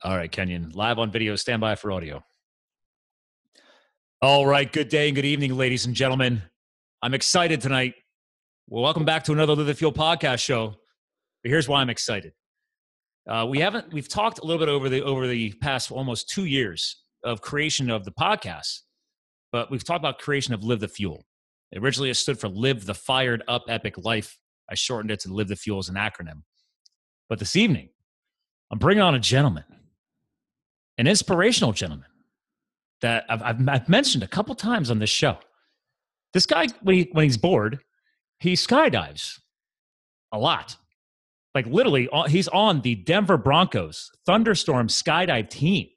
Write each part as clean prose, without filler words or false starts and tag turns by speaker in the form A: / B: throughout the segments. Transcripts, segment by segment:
A: All right, Kenyon, live on video, stand by for audio. All right, good day and good evening, ladies and gentlemen. I'm excited tonight. Well, welcome back to another Live the Fuel podcast show. But here's why I'm excited. We've talked a little bit over the past almost 2 years of creation of the podcast, but we've talked about creation of Live the Fuel. Originally, it stood for Live the Fired Up Epic Life. I shortened it to Live the Fuel as an acronym. But this evening, I'm bringing on a gentleman, an inspirational gentleman that I've mentioned a couple times on this show. This guy, when he's bored, he skydives a lot. Like literally, he's on the Denver Broncos Thunderstorm skydive team.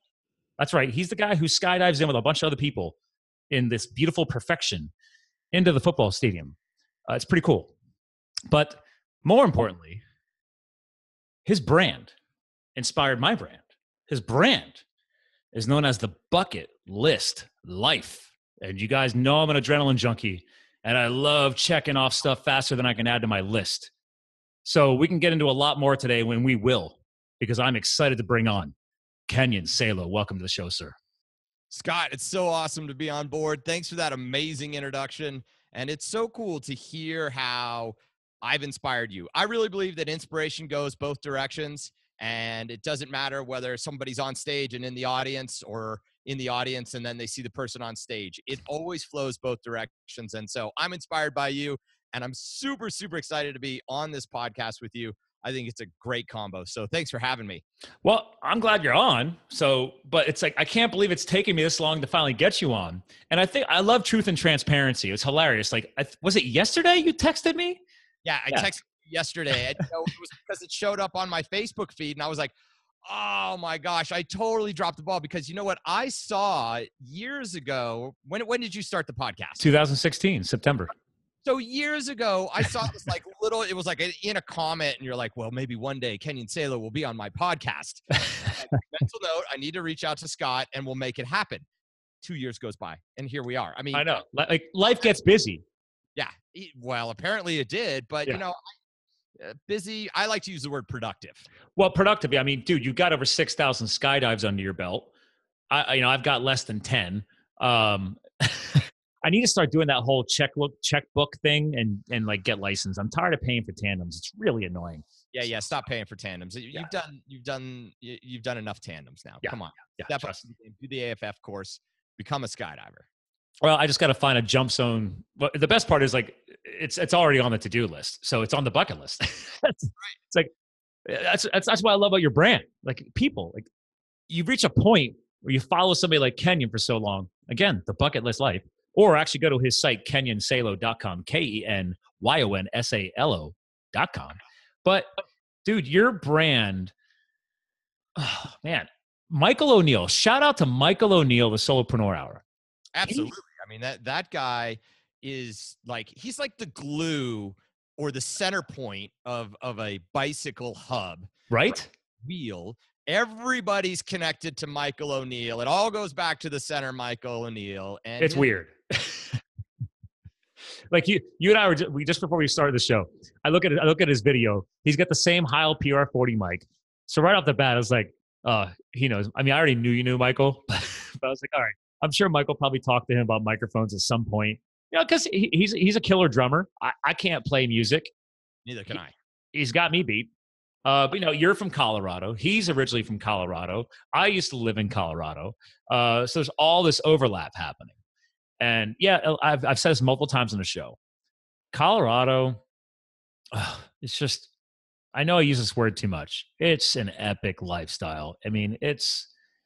A: That's right. He's the guy who skydives in with a bunch of other people in this beautiful perfection into the football stadium. It's pretty cool. But more importantly, his brand inspired my brand. His brand is known as the Bucket List Life. And you guys know I'm an adrenaline junkie, and I love checking off stuff faster than I can add to my list. So we can get into a lot more today when we will, because I'm excited to bring on Kenyon Salo. Welcome to the show, sir.
B: Scott, it's so awesome to be on board. Thanks for that amazing introduction. And it's so cool to hear how I've inspired you. I really believe that inspiration goes both directions, and it doesn't matter whether somebody's on stage and in the audience, or in the audience and then they see the person on stage. It always flows both directions. And so I'm inspired by you, and I'm super, super excited to be on this podcast with you. I think it's a great combo. So thanks for having me.
A: Well, I'm glad you're on. But it's like, I can't believe it's taken me this long to finally get you on. And I love truth and transparency. It's hilarious. Like, was it yesterday you texted me?
B: Yeah, I texted you yesterday. And, it was because it showed up on my Facebook feed, and I was like, oh my gosh, I totally dropped the ball, because you know what? I saw years ago, when did you start the podcast?
A: 2016, September.
B: So years ago, I saw this it was like in a comment, and you're like, well, maybe one day Kenyon Salo will be on my podcast. Mental note, I need to reach out to Scott and we'll make it happen. 2 years goes by and here we are. I mean,
A: I know, like life gets busy.
B: Yeah. Well, apparently it did, but busy. I like to use the word productive.
A: Well, productive. I mean, dude, you got over 6,000 skydives under your belt. I've got less than 10. I need to start doing that whole checkbook thing and like get licensed. I'm tired of paying for tandems. It's really annoying.
B: Yeah. Stop paying for tandems. You've done enough tandems now.
A: Yeah.
B: Come on.
A: Yeah,
B: Step up, do the AFF course, become a skydiver.
A: Well, I just got to find a jump zone. But the best part is like it's already on the to-do list, so it's on the bucket list. It's like that's what I love about your brand. Like people, like you reach a point where you follow somebody like Kenyon for so long. Again, the Bucket List Life. Or actually go to his site, kenyonsalo.com, kenyonsalo.com. But, dude, your brand, oh, man, Michael O'Neill. Shout out to Michael O'Neill, the Solopreneur Hour.
B: Absolutely. I mean, that guy is like, he's like the glue or the center point of a bicycle hub.
A: Right?
B: Wheel. Everybody's connected to Michael O'Neill. It all goes back to the center, Michael O'Neill. And
A: it's weird. Like you and I were just before we started the show. I look at his video. He's got the same Heil PR40 mic. So right off the bat, I was like, he knows. I mean, I already knew you knew Michael, but I was like, all right. I'm sure Michael probably talked to him about microphones at some point. Because he's a killer drummer. I can't play music.
B: Neither can I.
A: He's got me beat. But you're from Colorado. He's originally from Colorado. I used to live in Colorado. So there's all this overlap happening. And yeah, I've said this multiple times on the show. Colorado, it's just, I know I use this word too much. It's an epic lifestyle. I mean,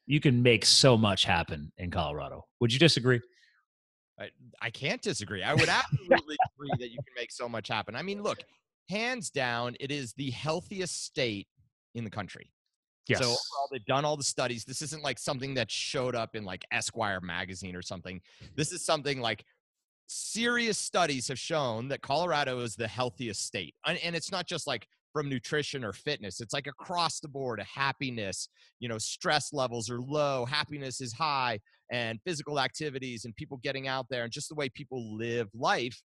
A: you can make so much happen in Colorado. Would you disagree?
B: I can't disagree. I would absolutely agree that you can make so much happen. I mean, look, hands down, it is the healthiest state in the country.
A: Yes.
B: So overall, they've done all the studies. This isn't like something that showed up in like Esquire magazine or something. This is something like serious studies have shown that Colorado is the healthiest state. And it's not just like from nutrition or fitness. It's like across the board, a happiness, stress levels are low, happiness is high, and physical activities and people getting out there and just the way people live life.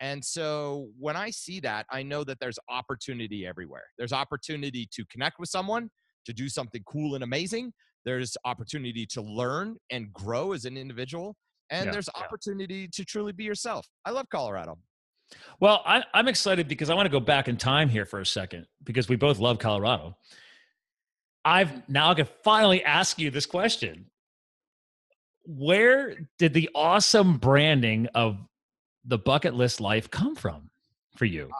B: And so when I see that, I know that there's opportunity everywhere. There's opportunity to connect with someone. to do something cool and amazing. There's opportunity to learn and grow as an individual. And there's opportunity to truly be yourself. I love Colorado.
A: Well, I'm excited because I want to go back in time here for a second because we both love Colorado. Now I can finally ask you this question. Where did the awesome branding of the bucket list life come from for you?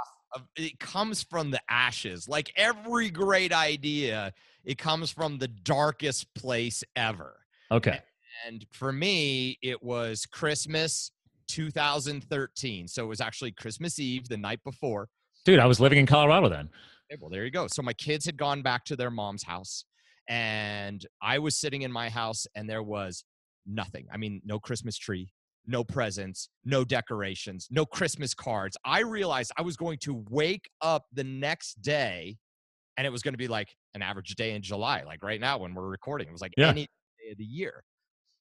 B: It comes from the ashes. Like every great idea, it comes from the darkest place ever.
A: Okay.
B: And for me, it was Christmas 2013. So it was actually Christmas Eve, the night before.
A: Dude, I was living in Colorado then.
B: Okay, well, there you go. So my kids had gone back to their mom's house, and I was sitting in my house, and there was nothing. I mean, no Christmas tree, no presents, no decorations, no Christmas cards. I realized I was going to wake up the next day, and it was going to be like an average day in July, like right now when we're recording. It was like any day of the year.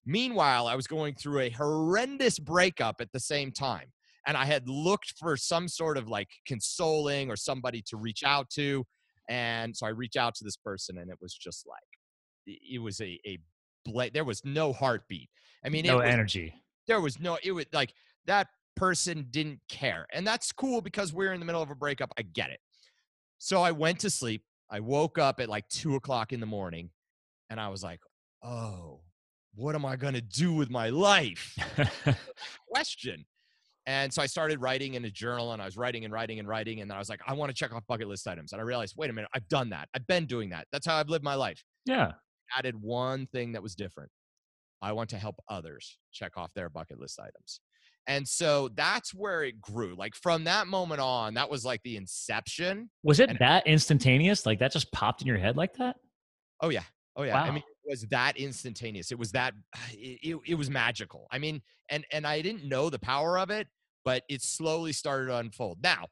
B: Meanwhile, I was going through a horrendous breakup at the same time. And I had looked for some sort of like consoling or somebody to reach out to. And so I reached out to this person, and it was just like, it was there was no heartbeat. I mean,
A: no energy.
B: There was no, it was like that person didn't care. And that's cool because we're in the middle of a breakup. I get it. So I went to sleep. I woke up at like 2:00 in the morning, and I was like, oh, what am I going to do with my life? Question. And so I started writing in a journal, and I was writing and writing and writing. And then I was like, I want to check off bucket list items. And I realized, wait a minute, I've done that. I've been doing that. That's how I've lived my life.
A: Yeah.
B: I added one thing that was different. I want to help others check off their bucket list items. And so that's where it grew. Like from that moment on, that was like the inception.
A: Was it that instantaneous? Like that just popped in your head like that?
B: Oh yeah. Oh yeah.
A: Wow.
B: I mean, it was that instantaneous. It was that, it was magical. I mean, and I didn't know the power of it, but it slowly started to unfold. Now,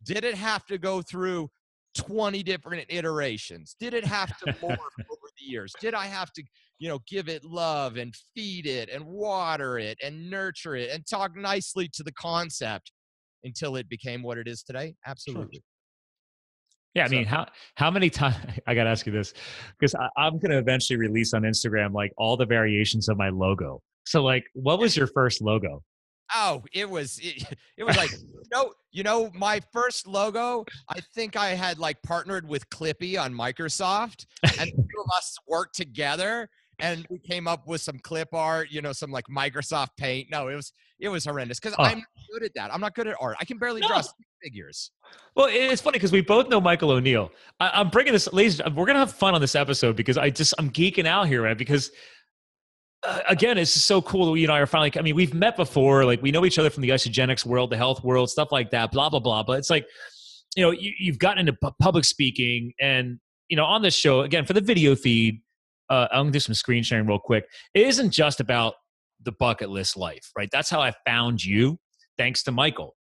B: did it have to go through 20 different iterations? Did it have to morph over the years? Did I have to, give it love and feed it and water it and nurture it and talk nicely to the concept until it became what it is today? Absolutely.
A: Sure. Yeah, I mean, how many times, I got to ask you this, because I'm going to eventually release on Instagram, like all the variations of my logo. So like, what was your first logo?
B: Oh, it was like, my first logo, I think I had like partnered with Clippy on Microsoft, and the two of us worked together and we came up with some clip art, some like Microsoft Paint. No, it was horrendous because I'm not good at that. I'm not good at art. I can barely draw stick figures.
A: Well, it's funny because we both know Michael O'Neill. I'm bringing this, ladies. We're gonna have fun on this episode because I'm geeking out here, right? Because again, it's just so cool that you and I are finally. I mean, we've met before, like we know each other from the isogenics world, the health world, stuff like that. Blah blah blah. But it's like, you've gotten into public speaking, and on this show again for the video feed. I'm gonna do some screen sharing real quick. It isn't just about the bucket list life, right? That's how I found you, thanks to Michael.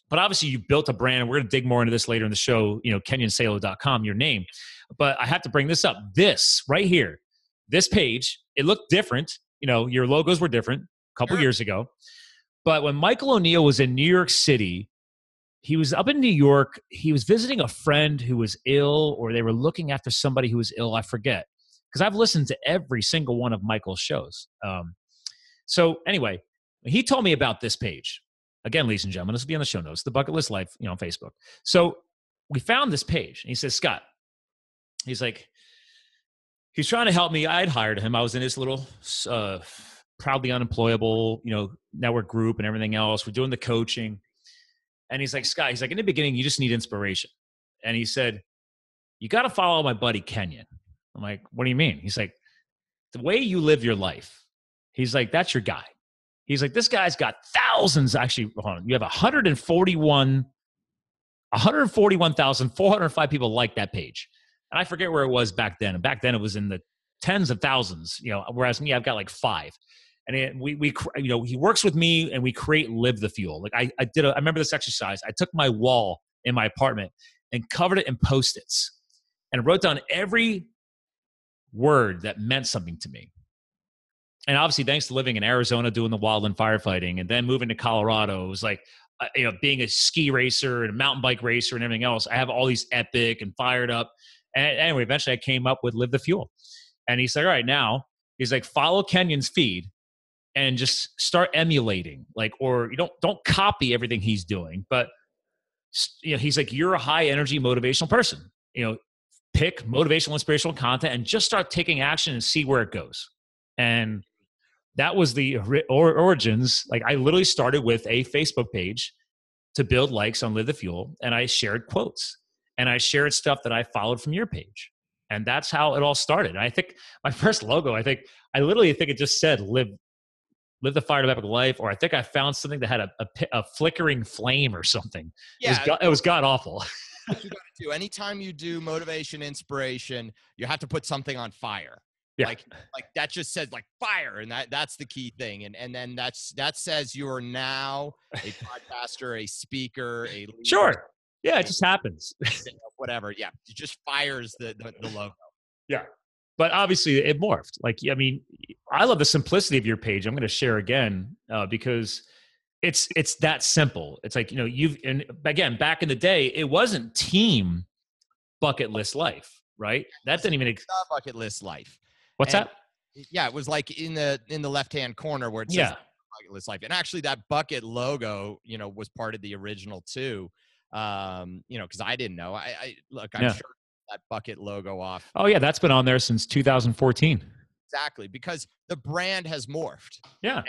A: But obviously, you built a brand, and we're going to dig more into this later in the show, kenyonsalo.com, your name. But I have to bring this up. This right here, this page, it looked different. Your logos were different a couple years ago. But when Michael O'Neill was in New York City, he was up in New York. He was visiting a friend who was ill, or they were looking after somebody who was ill. I forget. Because I've listened to every single one of Michael's shows. So anyway, he told me about this page. Again, ladies and gentlemen, this will be on the show notes, the Bucket List Life, on Facebook. So we found this page, and he says, Scott, he's trying to help me. I had hired him. I was in his little proudly unemployable, network group and everything else. We're doing the coaching. And he's like, Scott, in the beginning, you just need inspiration. And he said, you got to follow my buddy Kenyon. I'm like, what do you mean? He's like, the way you live your life. He's like, that's your guy. He's like, this guy's got thousands. Actually, hold on. You have 141,405 people like that page. And I forget where it was back then. And back then it was in the tens of thousands, whereas me, I've got like 5. And he works with me and we create Live the Fuel. Like I remember this exercise. I took my wall in my apartment and covered it in Post-its and wrote down every word that meant something to me. And obviously, thanks to living in Arizona, doing the wildland firefighting, and then moving to Colorado, it was like, being a ski racer and a mountain bike racer and everything else. I have all these epic and fired up. And anyway, eventually I came up with Live the Fuel. And he's like, all right, now he's like, follow Kenyon's feed and just start emulating, like, or you don't copy everything he's doing, but he's like, you're a high energy motivational person. Pick motivational, inspirational content and just start taking action and see where it goes. And that was the origins. Like, I literally started with a Facebook page to build likes on Live the Fuel, and I shared quotes and I shared stuff that I followed from your page. And that's how it all started. And I think my first logo, I literally think it just said live the fire of epic life, or I think I found something that had a flickering flame or something.
B: Yeah,
A: it was god awful.
B: What you got to do anytime you do motivation, inspiration, you have to put something on fire.
A: Yeah.
B: Like that just says like fire, and that's the key thing. And then that says you are now a podcaster, a speaker, a leader.
A: Sure. Yeah, it just happens.
B: Whatever. Yeah, it just fires the logo.
A: Yeah. But obviously it morphed. Like, I mean, I love the simplicity of your page. I'm going to share again because it's that simple. It's like, and again, back in the day, it wasn't team bucket list life, right? That didn't even
B: bucket list life.
A: What's that?
B: Yeah, it was like in the left-hand corner where it says bucket list life. And actually that bucket logo, was part of the original too. Because I didn't know. I'm sure that bucket logo off.
A: Oh yeah, that's been on there since 2014.
B: Exactly, because the brand has morphed.
A: Yeah.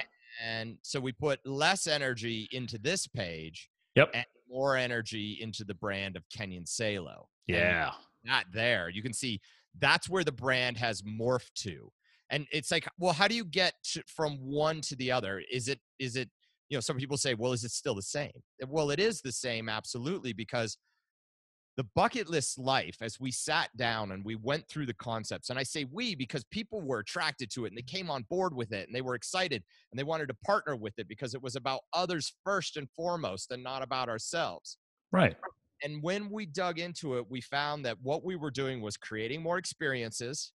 B: And so we put less energy into this page.
A: Yep.
B: And more energy into the brand of Kenyon Salo.
A: Yeah.
B: Not there. You can see that's where the brand has morphed to. And it's like, well, how do you get from one to the other? Is it, some people say, well, is it still the same? Well, it is the same. Absolutely. Because the bucket list life, as we sat down and we went through the concepts, and I say we because people were attracted to it and they came on board with it and they were excited and they wanted to partner with it because it was about others first and foremost and not about ourselves.
A: Right.
B: And when we dug into it, we found that what we were doing was creating more experiences,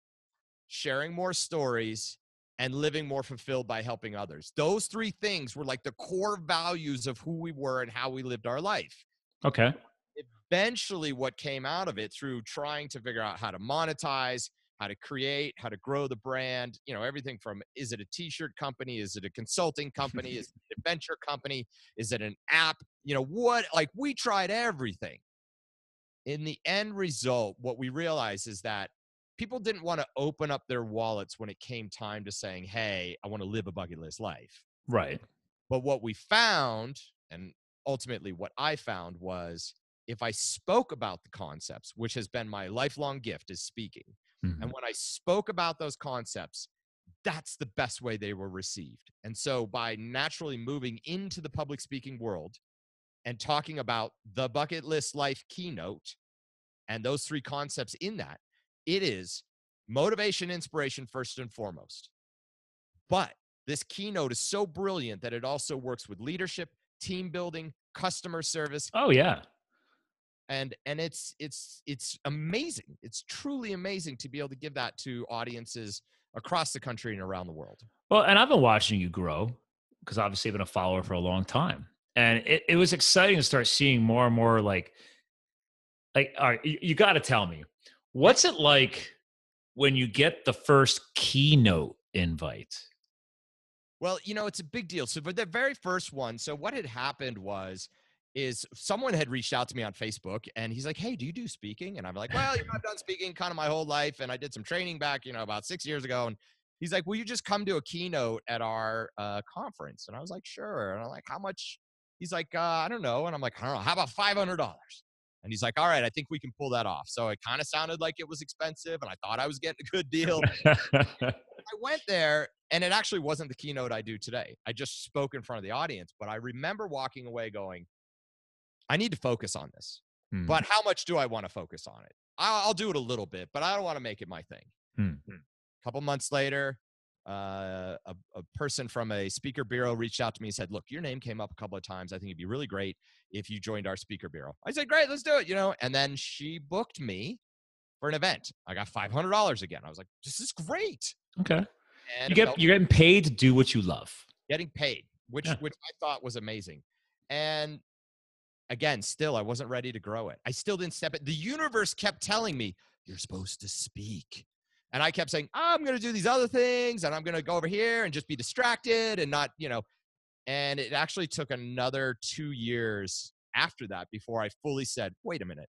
B: sharing more stories, and living more fulfilled by helping others. Those three things were like the core values of who we were and how we lived our life.
A: Okay.
B: Eventually, what came out of it through trying to figure out how to monetize, how to create, how to grow the brand, everything from, is it a t-shirt company? Is it a consulting company? Is it an adventure company? Is it an app? We tried everything. In the end result, what we realized is that people didn't want to open up their wallets when it came time to saying, hey, I want to live a bucket list life.
A: Right.
B: But what we found, and ultimately what I found, was if I spoke about the concepts, which has been my lifelong gift, is speaking. Mm-hmm. And when I spoke about those concepts, that's the best way they were received. And so by naturally moving into the public speaking world and talking about the bucket list life keynote and those three concepts in that, it is motivation, inspiration first and foremost. But this keynote is so brilliant that it also works with leadership, team building, customer service.
A: Oh yeah.
B: And it's amazing. It's truly amazing to be able to give that to audiences across the country and around the world.
A: Well, and I've been watching you grow because obviously I've been a follower for a long time. And it was exciting to start seeing more and more like, all right, you got to tell me, what's it like when you get the first keynote invite?
B: Well, it's a big deal. So for the very first one, so what had happened is someone had reached out to me on Facebook and he's like, hey, do you do speaking? And I'm like, well, I've done speaking kind of my whole life. And I did some training back, about 6 years ago. And he's like, will you just come to a keynote at our conference? And I was like, sure. And I'm like, how much? He's like, I don't know. And I'm like, I don't know. How about $500? And he's like, all right, I think we can pull that off. So it kind of sounded like it was expensive and I thought I was getting a good deal. I went there and it actually wasn't the keynote I do today. I just spoke in front of the audience, but I remember walking away going, I need to focus on this, but how much do I want to focus on it? I'll do it a little bit, but I don't want to make it my thing. A couple months later, a person from a speaker bureau reached out to me and said, look, your name came up a couple of times. I think it'd be really great if you joined our speaker bureau. I said, great, let's do it. And then she booked me for an event. I got $500 again. I was like, this is great.
A: Okay. And you're getting paid to do what you love.
B: Getting paid, which I thought was amazing. And again, still, I wasn't ready to grow it. I still didn't step it. The universe kept telling me, you're supposed to speak. And I kept saying, I'm going to do these other things and I'm going to go over here and just be distracted and not, and it actually took another 2 years after that before I fully said, wait a minute.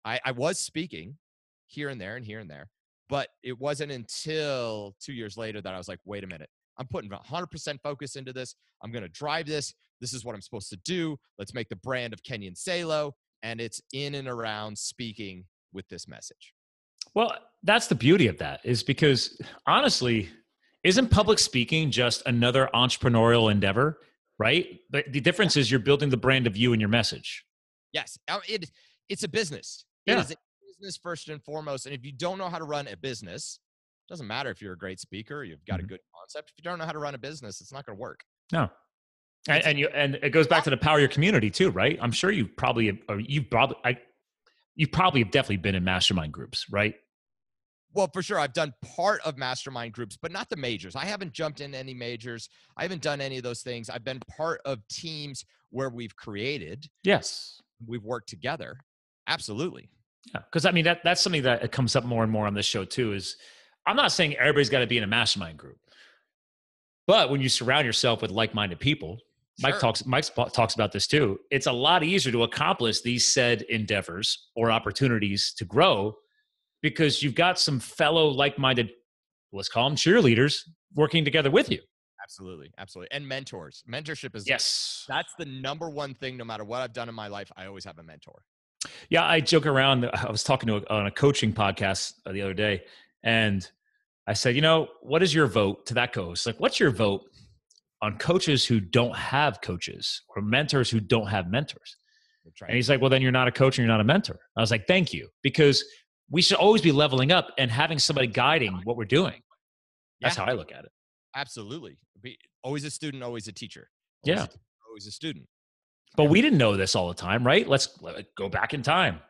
B: I was speaking here and there and here and there, but it wasn't until 2 years later that I was like, wait a minute. I'm putting 100% focus into this. I'm going to drive this. This is what I'm supposed to do. Let's make the brand of Kenyon Salo. And it's in and around speaking with this message.
A: Well, that's the beauty of that, is because honestly, isn't public speaking just another entrepreneurial endeavor, right? But the difference is you're building the brand of you and your message.
B: Yes. It's a business. It is a business first and foremost. And if you don't know how to run a business, it doesn't matter if you're a great speaker, you've got a good concept. If you don't know how to run a business, it's not going to work.
A: No. And it goes back to the power of your community too, right? I'm sure you probably have definitely been in mastermind groups, right?
B: Well, for sure. I've done part of mastermind groups, but not the majors. I haven't jumped in any majors. I haven't done any of those things. I've been part of teams where we've created.
A: Yes.
B: We've worked together. Absolutely.
A: Yeah. Because I mean, that's something that comes up more and more on this show too, is I'm not saying everybody's got to be in a mastermind group, but when you surround yourself with like-minded people, sure. Mike talks about this too. It's a lot easier to accomplish these said endeavors or opportunities to grow because you've got some fellow like-minded, let's call them cheerleaders, working together with you.
B: Absolutely. Absolutely. And mentors. Mentorship is,
A: that's
B: the number one thing. No matter what I've done in my life, I always have a mentor.
A: Yeah. I joke around. I was talking on a coaching podcast the other day, and I said, what is your vote to that coach? Like, what's your vote on coaches who don't have coaches or mentors who don't have mentors? And he's like, well, then you're not a coach and you're not a mentor. I was like, thank you. Because we should always be leveling up and having somebody guiding what we're doing. That's how I look at it.
B: Absolutely. Always a student, always a teacher. Always a student.
A: But we didn't know this all the time, right? Let's go back in time.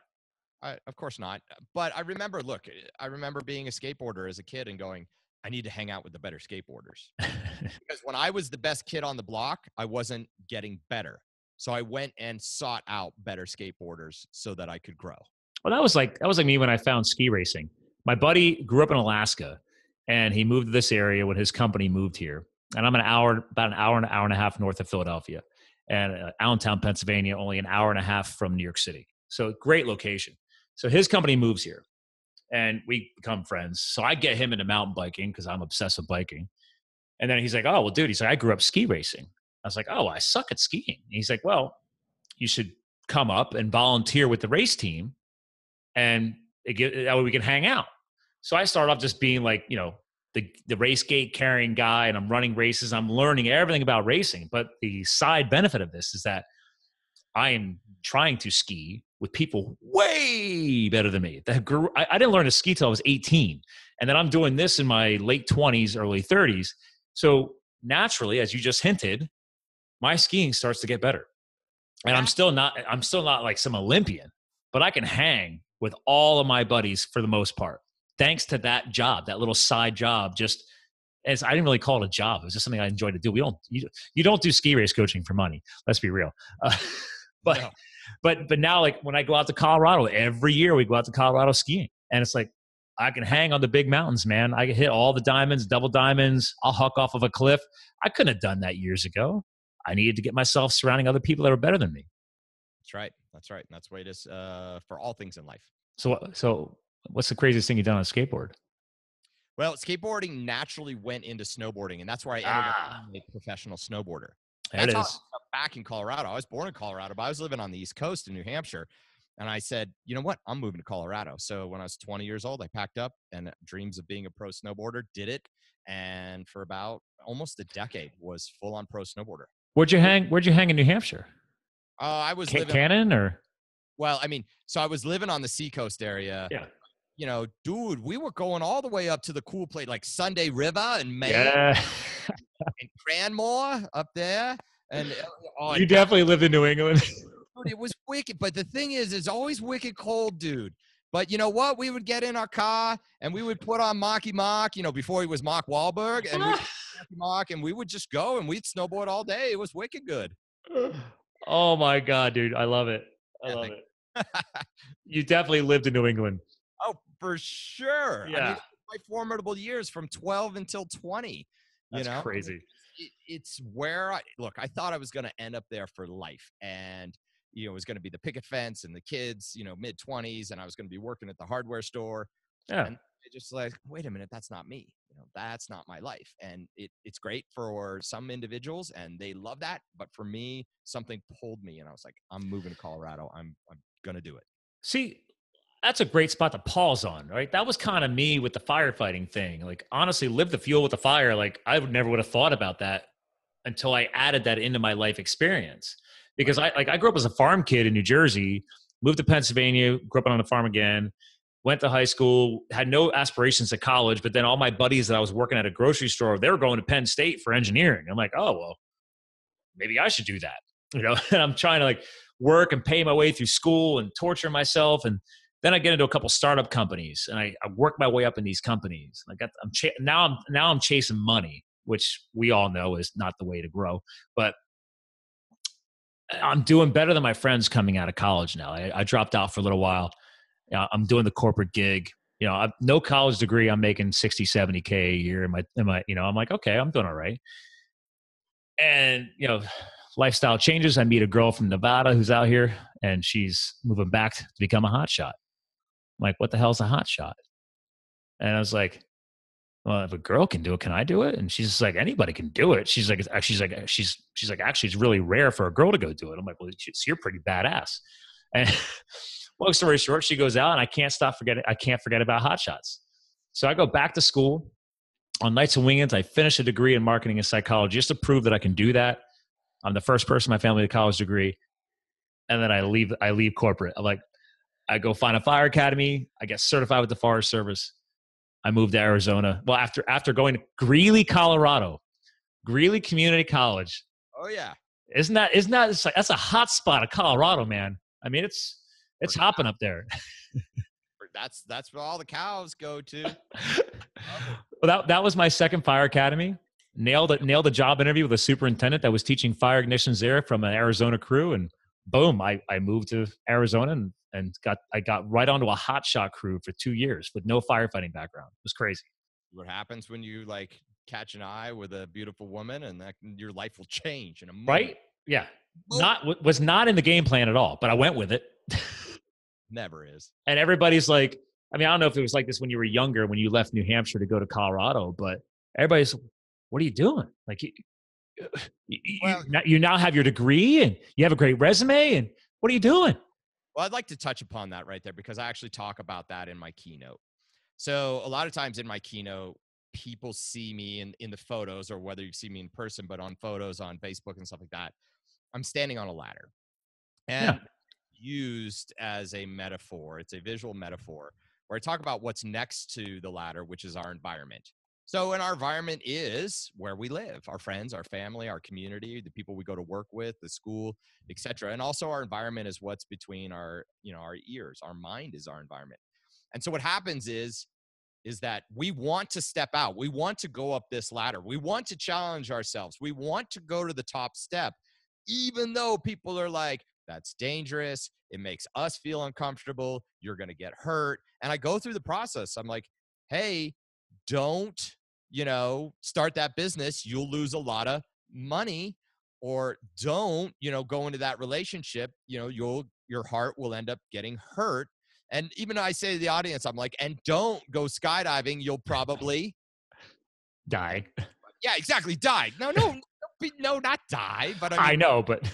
B: Of course not. But I remember being a skateboarder as a kid and going, I need to hang out with the better skateboarders. Because when I was the best kid on the block, I wasn't getting better. So I went and sought out better skateboarders so that I could grow.
A: Well, that was like me when I found ski racing. My buddy grew up in Alaska, and he moved to this area when his company moved here. And I'm about an hour and a half north of Philadelphia, and Allentown, Pennsylvania, only an hour and a half from New York City. So great location. So his company moves here, and we become friends. So I get him into mountain biking because I'm obsessed with biking. And then he's like, oh, well, dude, he's like, I grew up ski racing. I was like, oh, I suck at skiing. And he's like, well, you should come up and volunteer with the race team, and that way we can hang out. So I started off just being like, the race gate carrying guy, and I'm running races. I'm learning everything about racing. But the side benefit of this is that I am trying to ski with people way better than me. I didn't learn to ski till I was 18. And then I'm doing this in my late 20s, early 30s. So naturally, as you just hinted, my skiing starts to get better. And I'm still not like some Olympian, but I can hang with all of my buddies for the most part. Thanks to that job, that little side job, I didn't really call it a job. It was just something I enjoyed to do. You don't do ski race coaching for money. Let's be real. But now, like when I go out to Colorado, every year we go out to Colorado skiing, and it's like I can hang on the big mountains, man. I can hit all the diamonds, double diamonds. I'll huck off of a cliff. I couldn't have done that years ago. I needed to get myself surrounding other people that were better than me.
B: That's right. And that's the way it is for all things in life.
A: So what's the craziest thing you've done on a skateboard?
B: Well, skateboarding naturally went into snowboarding, and that's where I ended up being a professional snowboarder. That's how I ended up back in Colorado. I was born in Colorado, but I was living on the East Coast in New Hampshire. And I said, you know what? I'm moving to Colorado. So when I was 20 years old, I packed up and dreams of being a pro snowboarder, did it. And for about almost a decade was full on pro snowboarder.
A: Where'd you hang in New Hampshire?
B: I was living
A: Cannon or?
B: Well, I mean, so I was living on the Seacoast area.
A: Yeah.
B: Dude, we were going all the way up to the cool place, like Sunday River and Maine and Cranmore up there. And
A: you definitely lived in New England.
B: Dude, it was wicked. But the thing is, it's always wicked cold, dude. But you know what? We would get in our car and we would put on Marky Mark, before he was Mark Wahlberg, and we would just go and we'd snowboard all day. It was wicked good.
A: Oh my God, dude. I love it. I love it. You definitely lived in New England.
B: Oh, for sure. I mean,
A: Yeah.
B: my formidable years from 12 until 20,
A: That's
B: I mean,
A: crazy.
B: it's where I thought I was going to end up there for life. And, it was going to be the picket fence and the kids, mid 20s. And I was going to be working at the hardware store.
A: Yeah.
B: And it just like, wait a minute, that's not me. That's not my life. And it's great for some individuals and they love that. But for me, something pulled me and I was like, I'm moving to Colorado. I'm going to do it.
A: See, that's a great spot to pause on, right? That was kind of me with the firefighting thing. Like, honestly, live the fuel with the fire. Like, I would have thought about that until I added that into my life experience. Because
B: Right.
A: I grew up as a farm kid in New Jersey, moved to Pennsylvania, grew up on a farm again, went to high school, had no aspirations at college, but then all my buddies that I was working at a grocery store, they were going to Penn State for engineering. I'm like, oh, well, maybe I should do that. And I'm trying to like work and pay my way through school and torture myself. And then I get into a couple startup companies and I work my way up in these companies. Now I'm chasing money, which we all know is not the way to grow, but I'm doing better than my friends coming out of college now. I dropped out for a little while. I'm doing the corporate gig. I've no college degree. I'm making 60, 70K a year. I'm like, okay, I'm doing all right. And, lifestyle changes. I meet a girl from Nevada who's out here and she's moving back to become a hotshot. I'm like, what the hell's a hotshot? And I was like, well, if a girl can do it, can I do it? And she's just like, anybody can do it. She's like, actually, it's really rare for a girl to go do it. I'm like, well, you're pretty badass. And long story short, she goes out and I can't forget about hotshots. So I go back to school on nights and weekends. I finish a degree in marketing and psychology just to prove that I can do that. I'm the first person in my family with a college degree. And then I leave corporate. I go find a fire academy. I get certified with the Forest Service. I moved to Arizona. Well, after going to Greeley, Colorado, Greeley Community College.
B: Oh yeah.
A: Isn't that that's a hot spot of Colorado, man. I mean, it's hopping up there.
B: That's where all the cows go to.
A: Well, that was my second fire academy. Nailed a job interview with a superintendent that was teaching fire ignitions there from an Arizona crew, and boom, I moved to Arizona and got right onto a hotshot crew for 2 years with no firefighting background. It was crazy.
B: What happens when you like catch an eye with a beautiful woman and your life will change in a moment.
A: Right? Yeah. Was not in the game plan at all, but I went with it.
B: Never is.
A: And everybody's like, I mean, I don't know if it was like this when you were younger, when you left New Hampshire to go to Colorado, but everybody's, what are you doing? Like, you now have your degree and you have a great resume, and what are you doing?
B: Well, I'd like to touch upon that right there because I actually talk about that in my keynote. So a lot of times in my keynote, people see me in the photos, or whether you see me in person, but on photos on Facebook and stuff like that, I'm standing on a ladder. And used as a metaphor. It's a visual metaphor where I talk about what's next to the ladder, which is our environment. So, and our environment is where we live, our friends, our family, our community, the people we go to work with, the school, etc. And also our environment is what's between our ears. Our mind is our environment. And so what happens is that we want to step out. We want to go up this ladder. We want to challenge ourselves. We want to go to the top step, even though people are like, that's dangerous. It makes us feel uncomfortable. You're going to get hurt. And I go through the process. I'm like, hey, don't, start that business. You'll lose a lot of money. Or don't, go into that relationship. Your heart will end up getting hurt. And even though I say to the audience, I'm like, and don't go skydiving. You'll probably
A: die.
B: Yeah, exactly. Die. No, not die. But
A: I know, but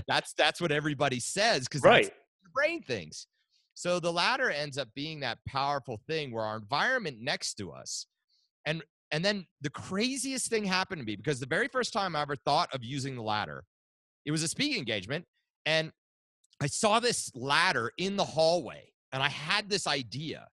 B: that's what everybody says because
A: right.
B: That's the brain thinks. So the ladder ends up being that powerful thing where our environment next to us. And then the craziest thing happened to me because the very first time I ever thought of using the ladder, it was a speaking engagement. And I saw this ladder in the hallway and I had this idea.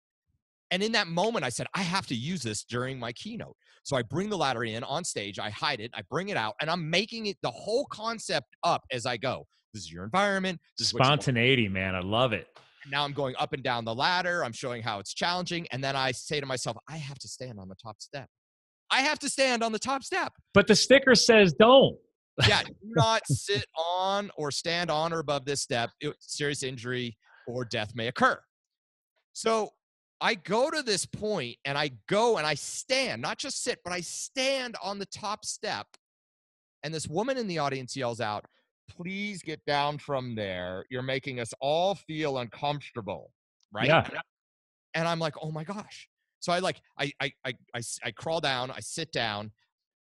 B: And in that moment, I said, I have to use this during my keynote. So I bring the ladder in on stage, I hide it, I bring it out, and I'm making it the whole concept up as I go. This is your environment. This
A: Spontaneity, man. I love it.
B: And now I'm going up and down the ladder. I'm showing how it's challenging. And then I say to myself, I have to stand on the top step. I have to stand on the top step.
A: But the sticker says don't.
B: Yeah, do not sit on or stand on or above this step. Serious injury or death may occur. So I go to this point and I go and I stand, not just sit, but I stand on the top step. And this woman in the audience yells out, "Please get down from there. You're making us all feel uncomfortable." Right.
A: Yeah.
B: And I'm like, oh my gosh. So I crawl down, I sit down,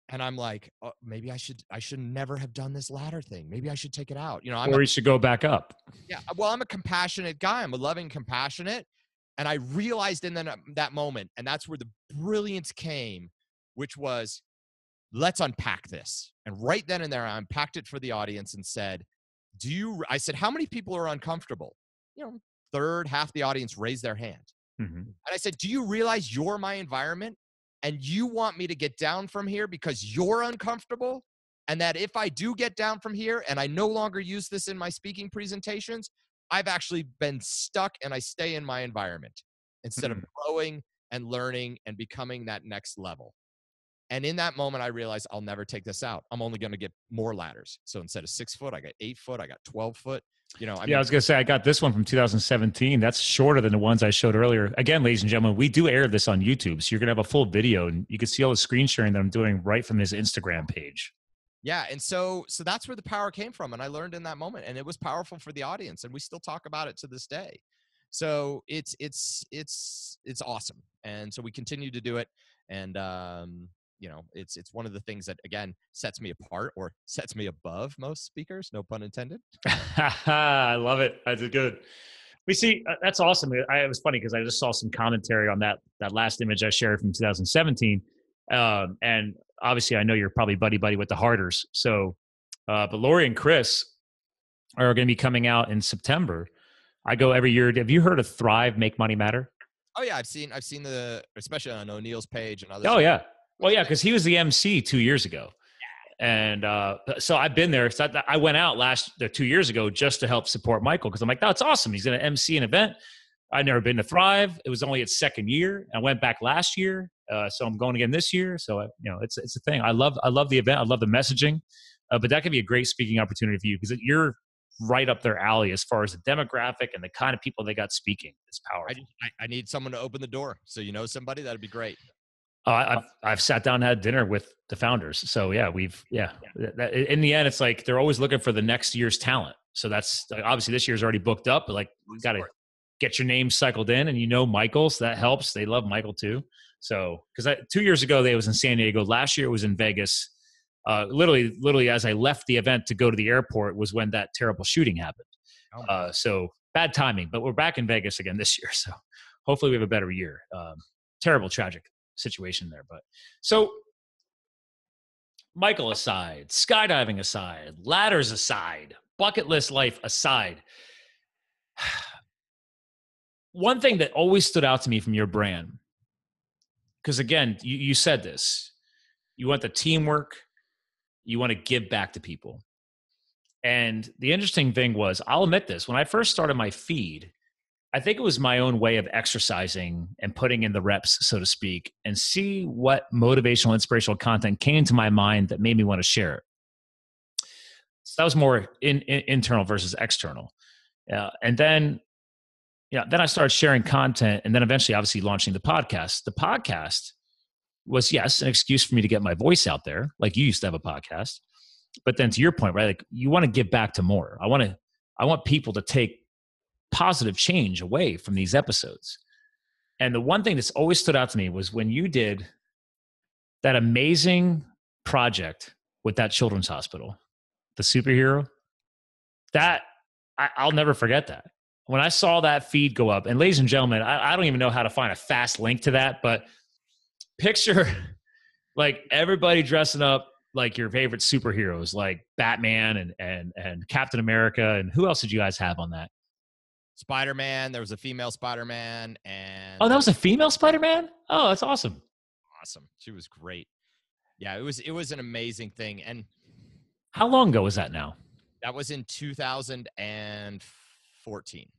B: and I'm like, oh, maybe I should never have done this ladder thing. Maybe I should take it out.
A: Or you should go back up.
B: Yeah. Well, I'm a compassionate guy. I'm a loving, compassionate. And I realized in that moment, and that's where the brilliance came, which was, let's unpack this. And right then and there, I unpacked it for the audience and said, I said, how many people are uncomfortable? Half the audience raised their hand.
A: Mm-hmm.
B: And I said, do you realize you're my environment and you want me to get down from here because you're uncomfortable? And that if I do get down from here and I no longer use this in my speaking presentations, I've actually been stuck and I stay in my environment instead of growing and learning and becoming that next level. And in that moment, I realized I'll never take this out. I'm only going to get more ladders. So instead of 6 foot, I got 8 foot, I got 12 foot. I was
A: going to say, I got this one from 2017. That's shorter than the ones I showed earlier. Again, ladies and gentlemen, we do air this on YouTube. So you're going to have a full video and you can see all the screen sharing that I'm doing right from his Instagram page.
B: Yeah. And so that's where the power came from. And I learned in that moment, and it was powerful for the audience. And we still talk about it to this day. So it's awesome. And so we continue to do it. And, it's one of the things that, again, sets me apart or sets me above most speakers, no pun intended.
A: I love it. That's good. We see, that's awesome. It was funny because I just saw some commentary on that last image I shared from 2017. And obviously I know you're probably buddy with the Harders. So, but Lori and Chris are going to be coming out in September. I go every year. Have you heard of Thrive, Make Money Matter?
B: Oh yeah. I've seen especially on O'Neill's page and others.
A: Oh yeah. Well, yeah, because he was the MC 2 years ago. And so I've been there. So I went out 2 years ago just to help support Michael because I'm like, that's awesome. He's going to MC an event. I've never been to Thrive. It was only its second year. I went back last year. So I'm going again this year. So, it's a thing. I love the event. I love the messaging. But that could be a great speaking opportunity for you because you're right up their alley as far as the demographic and the kind of people they got speaking. It's powerful.
B: I need someone to open the door. So somebody, that'd be great.
A: I've sat down and had dinner with the founders. So yeah, in the end, it's like, they're always looking for the next year's talent. So that's obviously this year's already booked up, but like, we got to get your name cycled in and Michael, so that helps. They love Michael too. So, cause 2 years ago, they was in San Diego. Last year it was in Vegas. Literally as I left the event to go to the airport was when that terrible shooting happened. So bad timing, but we're back in Vegas again this year. So hopefully we have a better year. Terrible, tragic situation there. But so Michael aside, skydiving aside, ladders aside, bucket list life aside, one thing that always stood out to me from your brand, because again, you said this, you want the teamwork, you want to give back to people. And the interesting thing was, I'll admit this, when I first started my feed, I think it was my own way of exercising and putting in the reps, so to speak, and see what motivational, inspirational content came to my mind that made me want to share it. So that was more internal versus external. And then I started sharing content and then eventually, obviously, launching the podcast. The podcast was, yes, an excuse for me to get my voice out there. Like you used to have a podcast. But then to your point, right? Like you want to give back to more. I want people to take positive change away from these episodes. And the one thing that's always stood out to me was when you did that amazing project with that children's hospital, the superhero, that I'll never forget that. When I saw that feed go up, and ladies and gentlemen, I don't even know how to find a fast link to that, but picture like everybody dressing up like your favorite superheroes, like Batman and Captain America. And who else did you guys have on that?
B: Spider-Man. There was a female Spider-Man. And
A: oh, that was a female Spider-Man? Oh, that's awesome.
B: Awesome. She was great. Yeah, it was an amazing thing. And
A: how long ago was that now?
B: That was in 2014.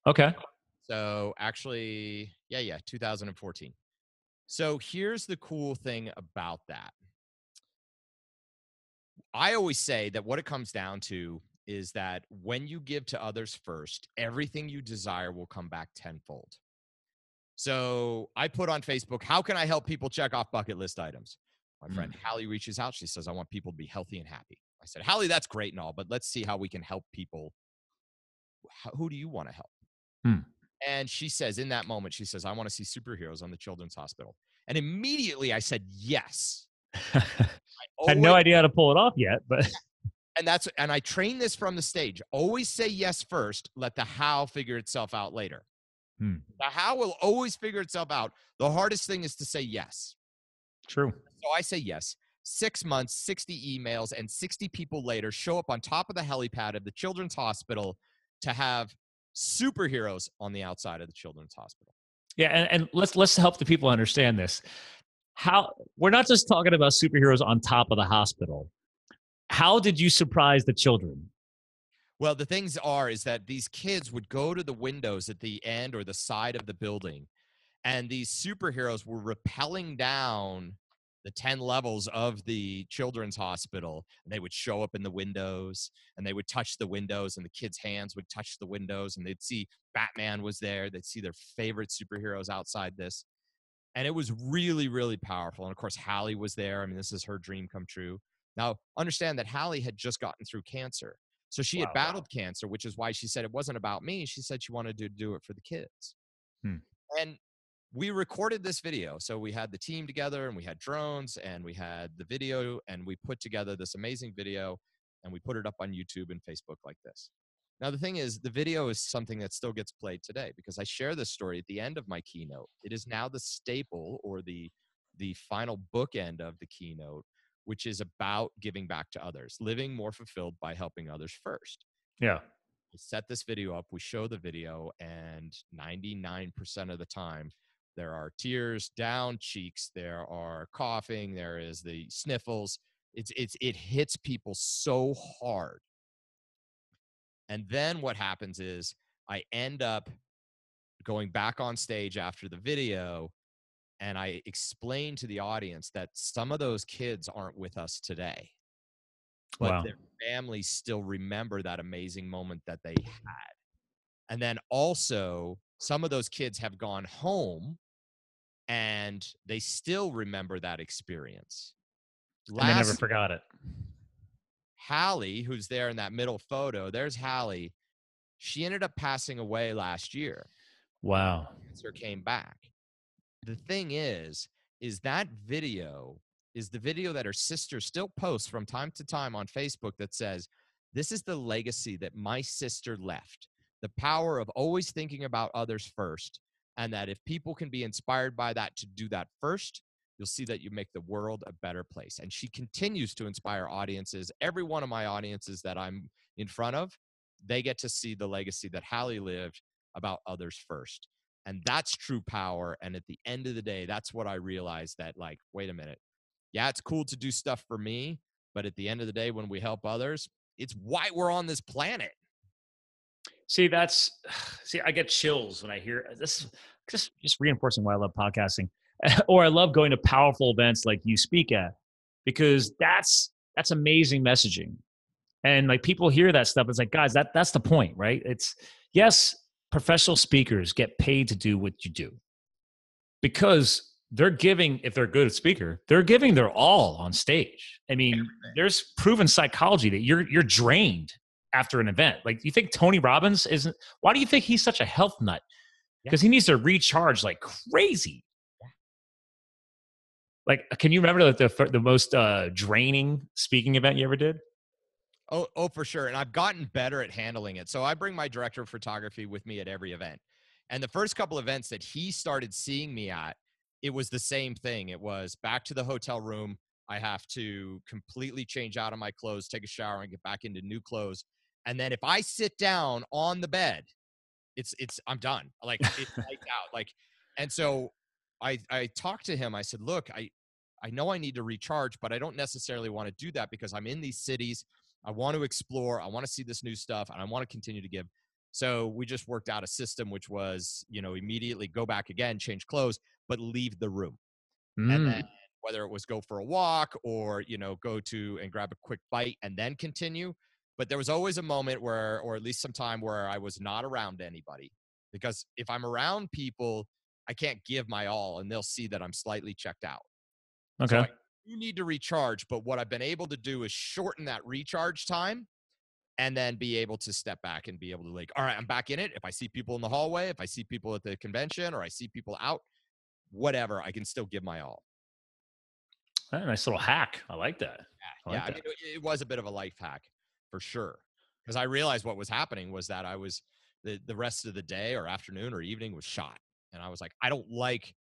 A: Okay.
B: So actually, 2014. So here's the cool thing about that. I always say that what it comes down to is that when you give to others first, everything you desire will come back tenfold. So I put on Facebook, how can I help people check off bucket list items? My friend Hallie reaches out. She says, I want people to be healthy and happy. I said, Hallie, that's great and all, but let's see how we can help people. Who do you want to help?
A: Hmm.
B: And she says, in that moment, she says, I want to see superheroes on the Children's Hospital. And immediately I said, yes.
A: Had no idea how to pull it off yet, but
B: and I train this from the stage. Always say yes first. Let the how figure itself out later. The how will always figure itself out. The hardest thing is to say yes.
A: True.
B: So I say yes. 6 months, 60 emails, and 60 people later show up on top of the helipad of the Children's Hospital to have superheroes on the outside of the Children's Hospital.
A: Yeah, and let's help the people understand this. We're not just talking about superheroes on top of the hospital. How did you surprise the children?
B: Well, the things is that these kids would go to the windows at the end or the side of the building, and these superheroes were rappelling down the 10 levels of the Children's Hospital, and they would show up in the windows, and they would touch the windows, and the kids' hands would touch the windows, and they'd see Batman was there. They'd see their favorite superheroes outside this. And it was really, really powerful. And of course, Hallie was there. I mean, this is her dream come true. Now, understand that Hallie had just gotten through cancer. So she had battled cancer, which is why she said it wasn't about me. She said she wanted to do it for the kids. And we recorded this video. So we had the team together, and we had drones, and we had the video, and we put together this amazing video, and we put it up on YouTube and Facebook like this. Now, the thing is, the video is something that still gets played today because I share this story at the end of my keynote. It is now the staple or the final bookend of the keynote, which is about giving back to others, living more fulfilled by helping others first.
A: Yeah.
B: We set this video up, we show the video, and 99% of the time, there are tears down cheeks, there are coughing, there is the sniffles. It hits people so hard. And then what happens is I end up going back on stage after the video, and I explain to the audience that some of those kids aren't with us today, but their families still remember that amazing moment that they had. And then also, some of those kids have gone home, and they still remember that experience.
A: And they never forgot it.
B: Hallie, who's there in that middle photo, there's Hallie. She ended up passing away last year.
A: Wow.
B: Cancer came back. The thing is that video is the video that her sister still posts from time to time on Facebook that says, this is the legacy that my sister left. The power of always thinking about others first. And that if people can be inspired by that to do that first, you'll see that you make the world a better place. And she continues to inspire audiences. Every one of my audiences that I'm in front of, they get to see the legacy that Hallie lived about others first. And that's true power. And at the end of the day, that's what I realized, that like, wait a minute. Yeah, it's cool to do stuff for me. But at the end of the day, when we help others, it's why we're on this planet.
A: See, I get chills when I hear this. Just reinforcing why I love podcasting, or I love going to powerful events like you speak at, because that's amazing messaging. And like people hear that stuff, it's like, guys, that's the point, right? It's yes, professional speakers get paid to do what you do because they're giving, if they're a good speaker, they're giving their all on stage. I mean, there's proven psychology that you're drained after an event. Like, you think Tony Robbins isn't? Why do you think he's such a health nut? Because he needs to recharge like crazy. Like, can you remember the most draining speaking event you ever did?
B: Oh, for sure. And I've gotten better at handling it. So I bring my director of photography with me at every event. And the first couple events that he started seeing me at, it was the same thing. It was back to the hotel room. I have to completely change out of my clothes, take a shower, and get back into new clothes. And then if I sit down on the bed, I'm done. Like, it's lights out. Like, and so I talked to him. I said, look, I know I need to recharge, but I don't necessarily want to do that because I'm in these cities. I want to explore. I want to see this new stuff, and I want to continue to give. So we just worked out a system, which was, immediately go back again, change clothes, but leave the room. And then whether it was go for a walk or, go to and grab a quick bite and then continue. But there was always a moment where, or at least some time where I was not around anybody, because if I'm around people, I can't give my all, and they'll see that I'm slightly checked out.
A: Okay.
B: So I do need to recharge, but what I've been able to do is shorten that recharge time and then be able to step back and be able to like, all right, I'm back in it. If I see people in the hallway, if I see people at the convention, or I see people out, whatever, I can still give my all.
A: Nice little hack. I like that.
B: Yeah. I mean, it was a bit of a life hack for sure. Because I realized what was happening was that I was the rest of the day or afternoon or evening was shot. And I was like, I don't like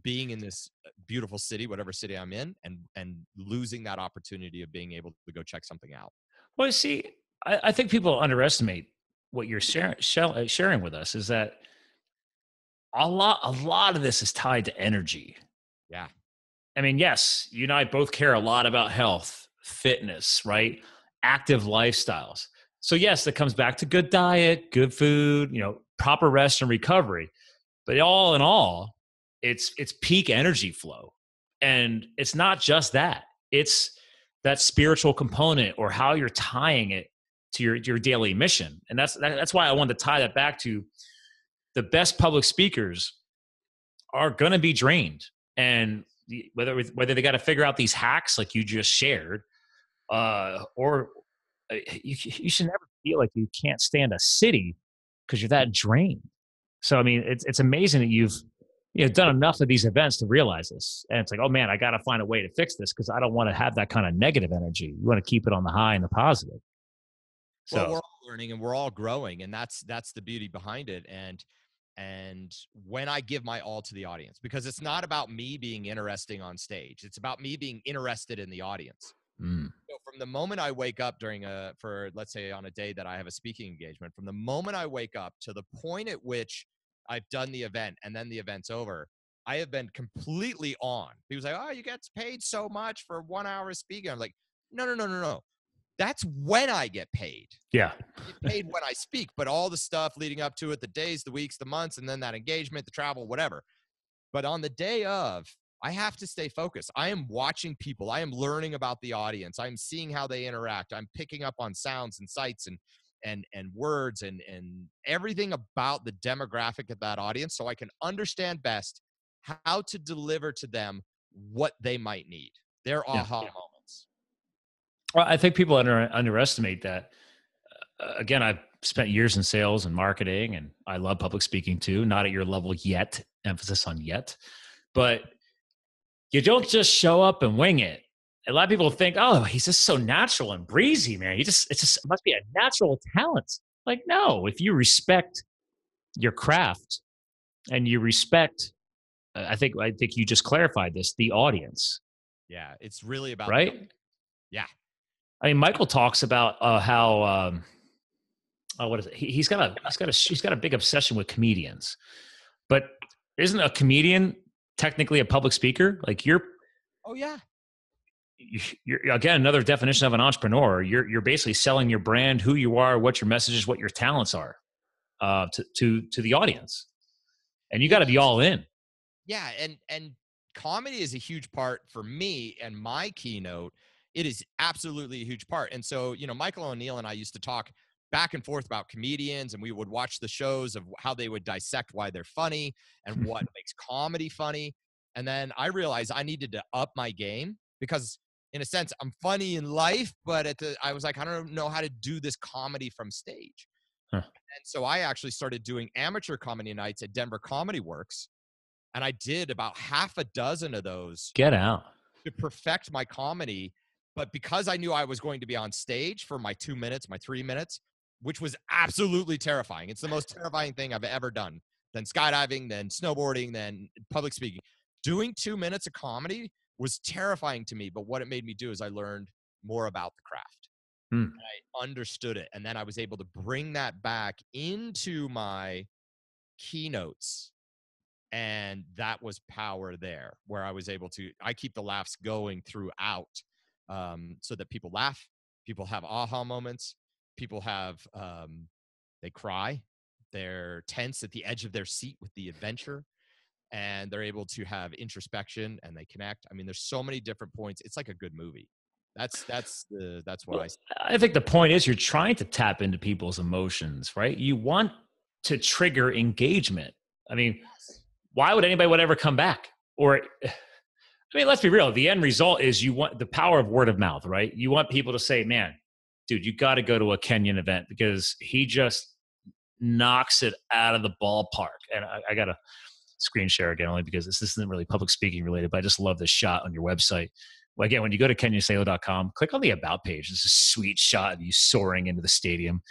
B: being in this beautiful city, whatever city I'm in, and losing that opportunity of being able to go check something out.
A: Well, see, I think people underestimate what you're sharing with us is that a lot of this is tied to energy.
B: Yeah.
A: I mean, yes, you and I both care a lot about health, fitness, right? Active lifestyles. So yes, that comes back to good diet, good food, proper rest and recovery. But all in all, it's peak energy flow. And it's not just that. It's that spiritual component or how you're tying it to your daily mission. And that's why I wanted to tie that back to the best public speakers are going to be drained. And whether they got to figure out these hacks like you just shared, or you should never feel like you can't stand a city because you're that drained. So I mean, it's amazing that you've done enough of these events to realize this. And it's like, oh man, I got to find a way to fix this because I don't want to have that kind of negative energy. You want to keep it on the high and the positive. So
B: well, we're all learning and we're all growing, and that's the beauty behind it. And when I give my all to the audience, because it's not about me being interesting on stage, it's about me being interested in the audience. So from the moment I wake up for let's say on a day that I have a speaking engagement, from the moment I wake up to the point at which I've done the event and then the event's over, I have been completely on. People say, oh, you get paid so much for 1 hour speaking. I'm like, no. That's when I get paid.
A: yeah,
B: I get paid when I speak, but all the stuff leading up to it, the days, the weeks, the months, and then that engagement, the travel, whatever. But on the day of, I have to stay focused. I am watching people. I am learning about the audience. I'm seeing how they interact. I'm picking up on sounds and sights and words and everything about the demographic of that audience, so I can understand best how to deliver to them what they might need, their aha moments.
A: Well, I think people underestimate that. Again, I've spent years in sales and marketing, and I love public speaking too. Not at your level yet, emphasis on yet, but you don't just show up and wing it. A lot of people think, oh, he's just so natural and breezy, man. It must be a natural talent. Like, no, if you respect your craft and you respect, I think you just clarified this, the audience.
B: Yeah, it's really about
A: right.
B: Yeah.
A: I mean, Michael talks about how what is it? He's got a big obsession with comedians, but isn't a comedian technically a public speaker? Like you're again another definition of an entrepreneur. You're basically selling your brand, who you are, what your message is, what your talents are, to the audience, and you got to be all in.
B: Yeah, and comedy is a huge part for me and my keynote. It is absolutely a huge part. And so, Michael O'Neill and I used to talk back and forth about comedians, and we would watch the shows of how they would dissect why they're funny and what makes comedy funny. And then I realized I needed to up my game because, in a sense, I'm funny in life, but I was like, I don't know how to do this comedy from stage. And so I actually started doing amateur comedy nights at Denver Comedy Works, and I did about half a dozen of those.
A: Get out.
B: To perfect my comedy. But because I knew I was going to be on stage for my 2 minutes, my 3 minutes, which was absolutely terrifying. It's the most terrifying thing I've ever done. Then skydiving, then snowboarding, then public speaking. Doing 2 minutes of comedy was terrifying to me. But what it made me do is I learned more about the craft. And I understood it. And then I was able to bring that back into my keynotes. And that was power there, where I was able to, I keep the laughs going throughout, so that people laugh, people have aha moments, people have, they cry, they're tense at the edge of their seat with the adventure, and they're able to have introspection and they connect. I mean, there's so many different points. It's like a good movie. That's what
A: I think the point is you're trying to tap into people's emotions, right? You want to trigger engagement. I mean, why would anybody would ever come back? Or, I mean, let's be real. The end result is you want the power of word of mouth, right? You want people to say, man, dude, you got to go to a Kenyon event because he just knocks it out of the ballpark. And I got to screen share again, only because this isn't really public speaking related, but I just love this shot on your website. Well, again, when you go to kenyonsalo.com, click on the About page. This is a sweet shot of you soaring into the stadium.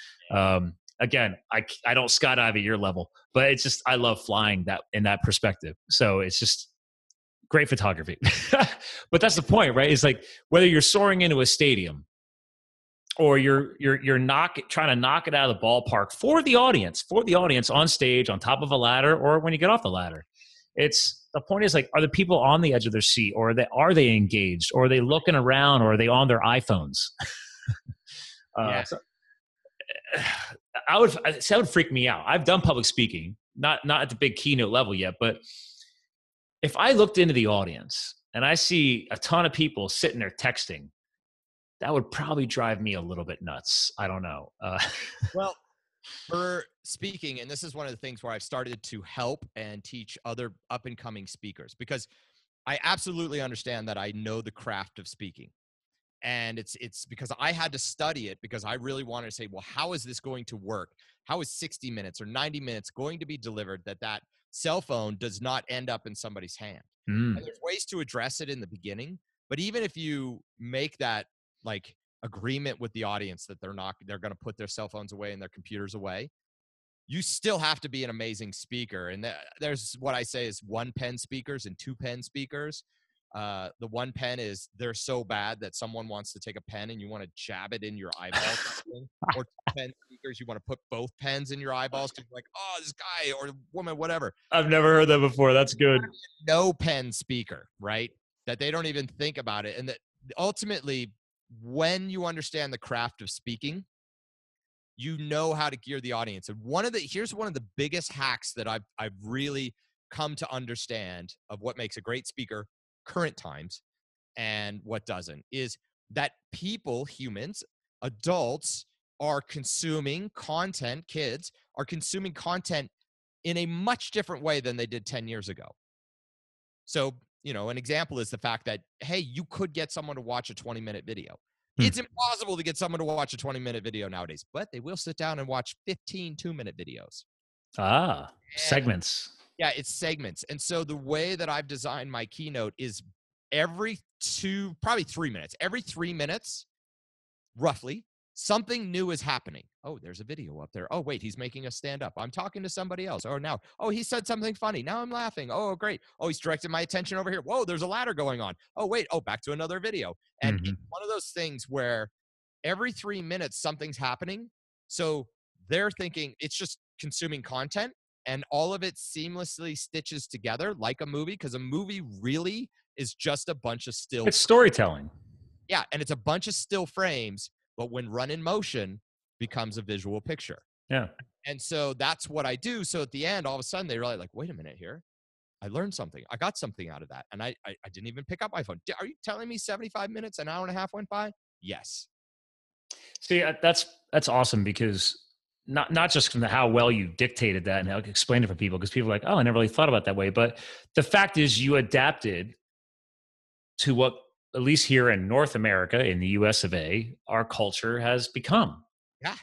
A: Again, I don't skydive at your level, but it's just, I love flying that in that perspective. So it's just great photography. But that's the point, right? It's like whether you're soaring into a stadium or you're trying to knock it out of the ballpark for the audience on stage, on top of a ladder, or when you get off the ladder. It's the point is like, are the people on the edge of their seat, or are they engaged, or are they looking around, or are they on their iPhones? So that would freak me out. I've done public speaking, not at the big keynote level yet, but if I looked into the audience and I see a ton of people sitting there texting, that would probably drive me a little bit nuts. I don't know.
B: Well, for speaking, and this is one of the things where I've started to help and teach other up and coming speakers, because I absolutely understand that I know the craft of speaking. And it's because I had to study it, because I really wanted to say, well, how is this going to work? How is 60 minutes or 90 minutes going to be delivered that cell phone does not end up in somebody's hand? And there's ways to address it in the beginning, but even if you make that like agreement with the audience that they're going to put their cell phones away and their computers away, you still have to be an amazing speaker. And there's what I say is 1 pen speakers and 2 pen speakers. The 1 pen is they're so bad that someone wants to take a pen and you want to jab it in your eyeballs. Or 2 pen speakers, you want to put both pens in your eyeballs to be like, oh, this guy or woman, whatever.
A: I've never heard that before. That's good.
B: No pen speaker, right? That they don't even think about it. And that ultimately, when you understand the craft of speaking, you know how to gear the audience. And here's one of the biggest hacks that I've really come to understand of what makes a great speaker current times and what doesn't, is that people, humans, adults are consuming content, kids are consuming content in a much different way than they did 10 years ago. So, an example is the fact that, hey, you could get someone to watch a 20-minute video. It's impossible to get someone to watch a 20-minute video nowadays, but they will sit down and watch 15 2-minute videos.
A: Segments.
B: Yeah, it's segments. And so the way that I've designed my keynote is probably 3 minutes. Every 3 minutes, roughly, something new is happening. Oh, there's a video up there. Oh, wait, he's making a stand up. I'm talking to somebody else. Oh, he said something funny. Now I'm laughing. Oh, great. Oh, he's directed my attention over here. Whoa, there's a ladder going on. Oh, wait. Oh, back to another video. And it's one of those things where every 3 minutes, something's happening. So they're thinking it's just consuming content, and all of it seamlessly stitches together like a movie, because a movie really is just a bunch of still.
A: It's storytelling.
B: Yeah, and it's a bunch of still frames, but when run in motion, becomes a visual picture.
A: Yeah.
B: And so that's what I do. So at the end, all of a sudden, they realize, like, wait a minute here. I learned something. I got something out of that. And I didn't even pick up my phone. Are you telling me 75 minutes, an hour and a half went by? Yes.
A: See, that's awesome, because not just from how well you dictated that and how you explained it for people, because people are like, oh, I never really thought about it that way. But the fact is you adapted to what, at least here in North America, in the US of A, our culture has become.
B: Yeah.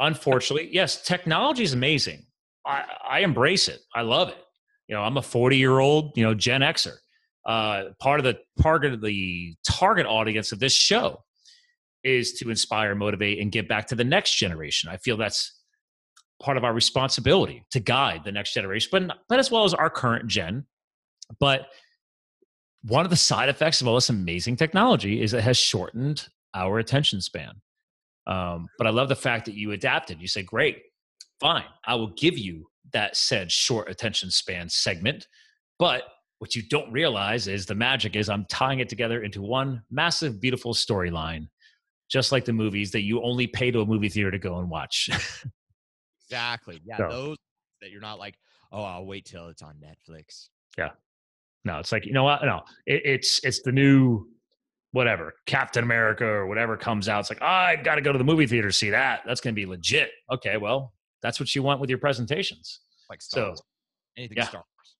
A: Unfortunately, yes, technology is amazing. I embrace it. I love it. I'm a 40-year-old, Gen Xer. Part of the target audience of this show is to inspire, motivate, and get back to the next generation. I feel that's part of our responsibility to guide the next generation, but as well as our current gen. But one of the side effects of all this amazing technology is it has shortened our attention span. But I love the fact that you adapted. You say, great, fine, I will give you that said short attention span segment. But what you don't realize is the magic is I'm tying it together into one massive, beautiful storyline, just like the movies that you only pay to a movie theater to go and watch.
B: Exactly. Yeah, so, those that you're not like, oh, I'll wait till it's on Netflix.
A: Yeah. No, it's like, you know what? No, it's the new whatever, Captain America or whatever comes out. It's like, I got to go to the movie theater to see that. That's going to be legit. Okay, well, that's what you want with your presentations.
B: Like Star Wars. Anything Star Wars.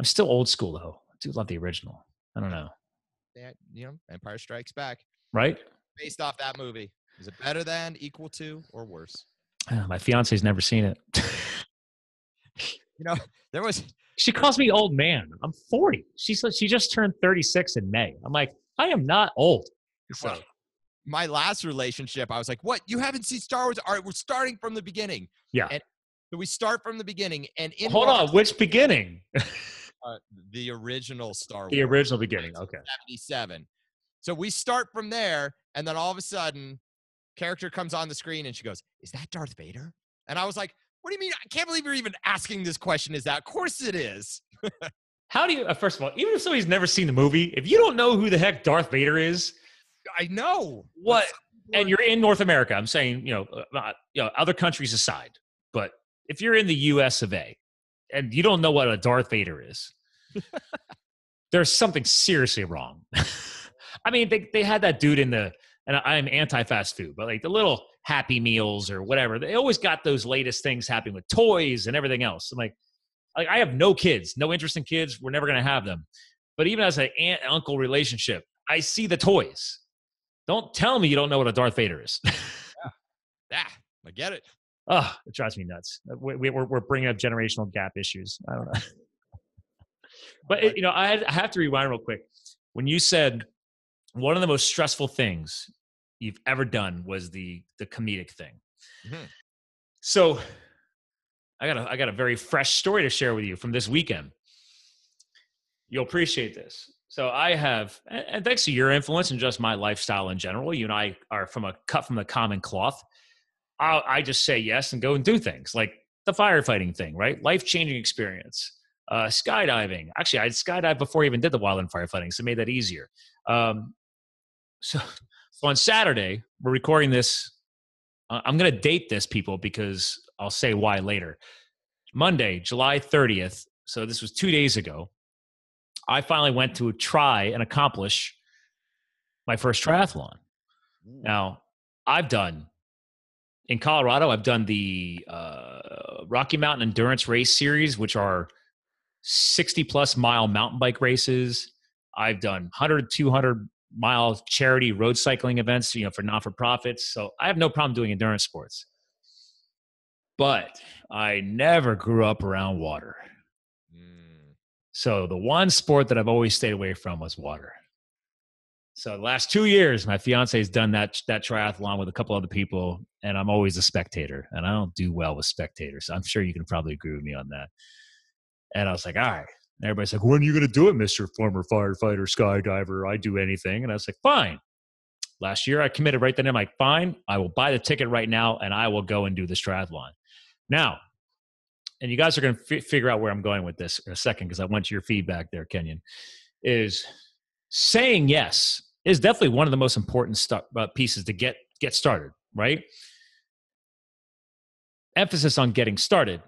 A: I'm still old school though. I do love the original. I don't know.
B: Yeah, Empire Strikes Back.
A: Right?
B: Based off that movie. Is it better than, equal to, or worse?
A: My fiance's never seen it.
B: There was.
A: She calls me old man. I'm 40. She just turned 36 in May. I'm like, I am not old. So.
B: Well, my last relationship, I was like, what? You haven't seen Star Wars? All right, we're starting from the beginning.
A: Yeah.
B: And so we start from the beginning. And
A: hold on, which beginning?
B: The original Star Wars.
A: The original beginning, okay.
B: 77. So we start from there, and then all of a sudden, character comes on the screen, and she goes, is that Darth Vader? And I was like, what do you mean? I can't believe you're even asking this question. Is that? Of course it is.
A: How do you, first of all, even if somebody's never seen the movie, if you don't know who the heck Darth Vader is,
B: I know.
A: What? And you're in North America. I'm saying, other countries aside, but if you're in the US of A and you don't know what a Darth Vader is, there's something seriously wrong. I mean, they had that dude and I'm anti-fast food, but like the little Happy Meals or whatever, they always got those latest things happening with toys and everything else. I'm like I have no kids, no interest in kids. We're never going to have them. But even as an aunt-uncle relationship, I see the toys. Don't tell me you don't know what a Darth Vader is.
B: Yeah, I get it.
A: Oh, it drives me nuts. We're bringing up generational gap issues. I don't know. But, I have to rewind real quick. When you said one of the most stressful things you've ever done was the comedic thing. Mm-hmm. So I got a very fresh story to share with you from this weekend. You'll appreciate this. So I have, and thanks to your influence and just my lifestyle in general, you and I are cut from the common cloth. I just say yes and go and do things like the firefighting thing, right? Life-changing experience. Skydiving. Actually, I skydived before I even did the wildland firefighting, so it made that easier. So on Saturday, we're recording this. I'm going to date this, people, because I'll say why later. Monday, July 30th. So this was 2 days ago. I finally went to try and accomplish my first triathlon. Now, in Colorado, I've done the Rocky Mountain Endurance Race Series, which are 60-plus mile mountain bike races. I've done 100, 200-mile charity road cycling events, for not-for-profits. So I have no problem doing endurance sports. But I never grew up around water. So the one sport that I've always stayed away from was water. So the last 2 years, my fiance has done that triathlon with a couple other people, and I'm always a spectator, and I don't do well with spectators. I'm sure you can probably agree with me on that. And I was like, all right. And everybody's like, when are you going to do it, Mr. Former Firefighter, Skydiver? I do anything. And I was like, fine. Last year, I committed right then. I'm like, fine, I will buy the ticket right now, and I will go and do this triathlon. Now, and you guys are going to figure out where I'm going with this in a second because I want your feedback there, Kenyon, is saying yes is definitely one of the most important pieces to get started, right? Emphasis on getting started.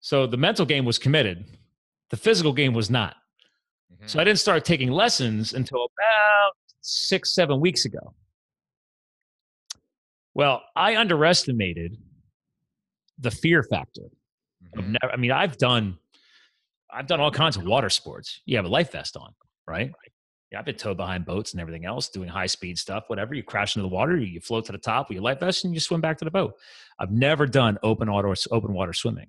A: So the mental game was committed. The physical game was not. Mm-hmm. So I didn't start taking lessons until about 6-7 weeks ago. Well, I underestimated the fear factor. Mm-hmm. I've done all kinds of water sports. You have a life vest on, right? Yeah, I've been towed behind boats and everything else, doing high speed stuff, whatever. You crash into the water, you float to the top with your life vest, and you swim back to the boat. I've never done open water swimming.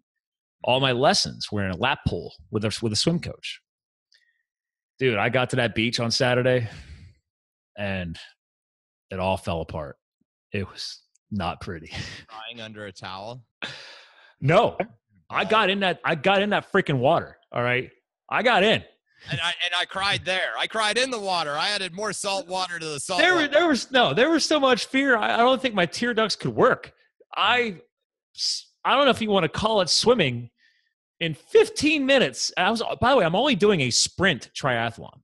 A: All my lessons were in a lap pool with a swim coach. Dude, I got to that beach on Saturday, and it all fell apart. It was not pretty.
B: Crying under a towel?
A: No. I got in that freaking water. All right. I got in.
B: And I cried there. I cried in the water. I added more salt water to the salt.
A: There was so much fear. I don't think my tear ducts could work. I don't know if you want to call it swimming. In 15 minutes, by the way, I'm only doing a sprint triathlon.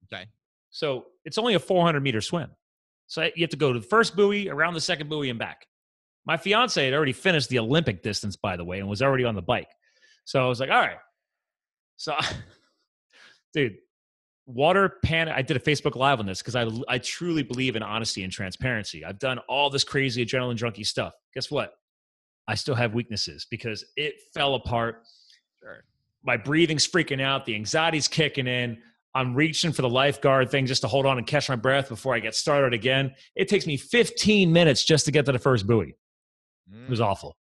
B: Okay.
A: So it's only a 400-meter swim. So you have to go to the first buoy, around the second buoy, and back. My fiance had already finished the Olympic distance, by the way, and was already on the bike. So I was like, all right. So, dude, water panic. I did a Facebook Live on this because I truly believe in honesty and transparency. I've done all this crazy adrenaline junkie stuff. Guess what? I still have weaknesses because it fell apart.
B: Sure.
A: my breathing's freaking out. The anxiety's kicking in. I'm reaching for the lifeguard thing just to hold on and catch my breath before I get started again. It takes me 15 minutes just to get to the first buoy. It was awful.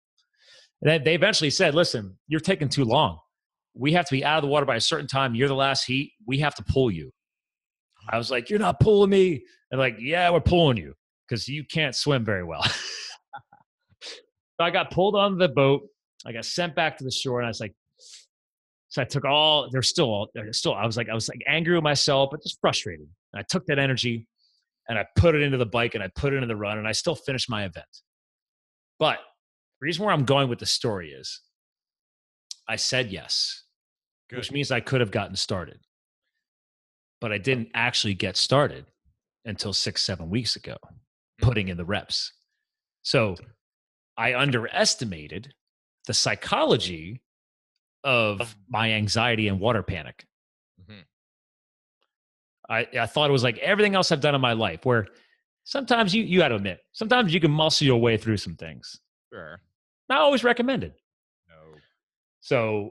A: And then they eventually said, listen, you're taking too long. We have to be out of the water by a certain time. You're the last heat. We have to pull you. I was like, you're not pulling me. And like, yeah, we're pulling you because you can't swim very well. So I got pulled on the boat. I got sent back to the shore, and I was like, so I took all, I was like angry with myself, but just frustrated. And I took that energy and I put it into the bike and I put it into the run, and I still finished my event. But the reason where I'm going with the story is I said yes, which means I could have gotten started, but I didn't actually get started until 6-7 weeks ago, putting in the reps. So I underestimated the psychology of my anxiety and water panic. I thought it was like everything else I've done in my life, where sometimes you got to admit, sometimes you can muscle your way through some things.
B: Sure.
A: Not always recommended.
B: No.
A: So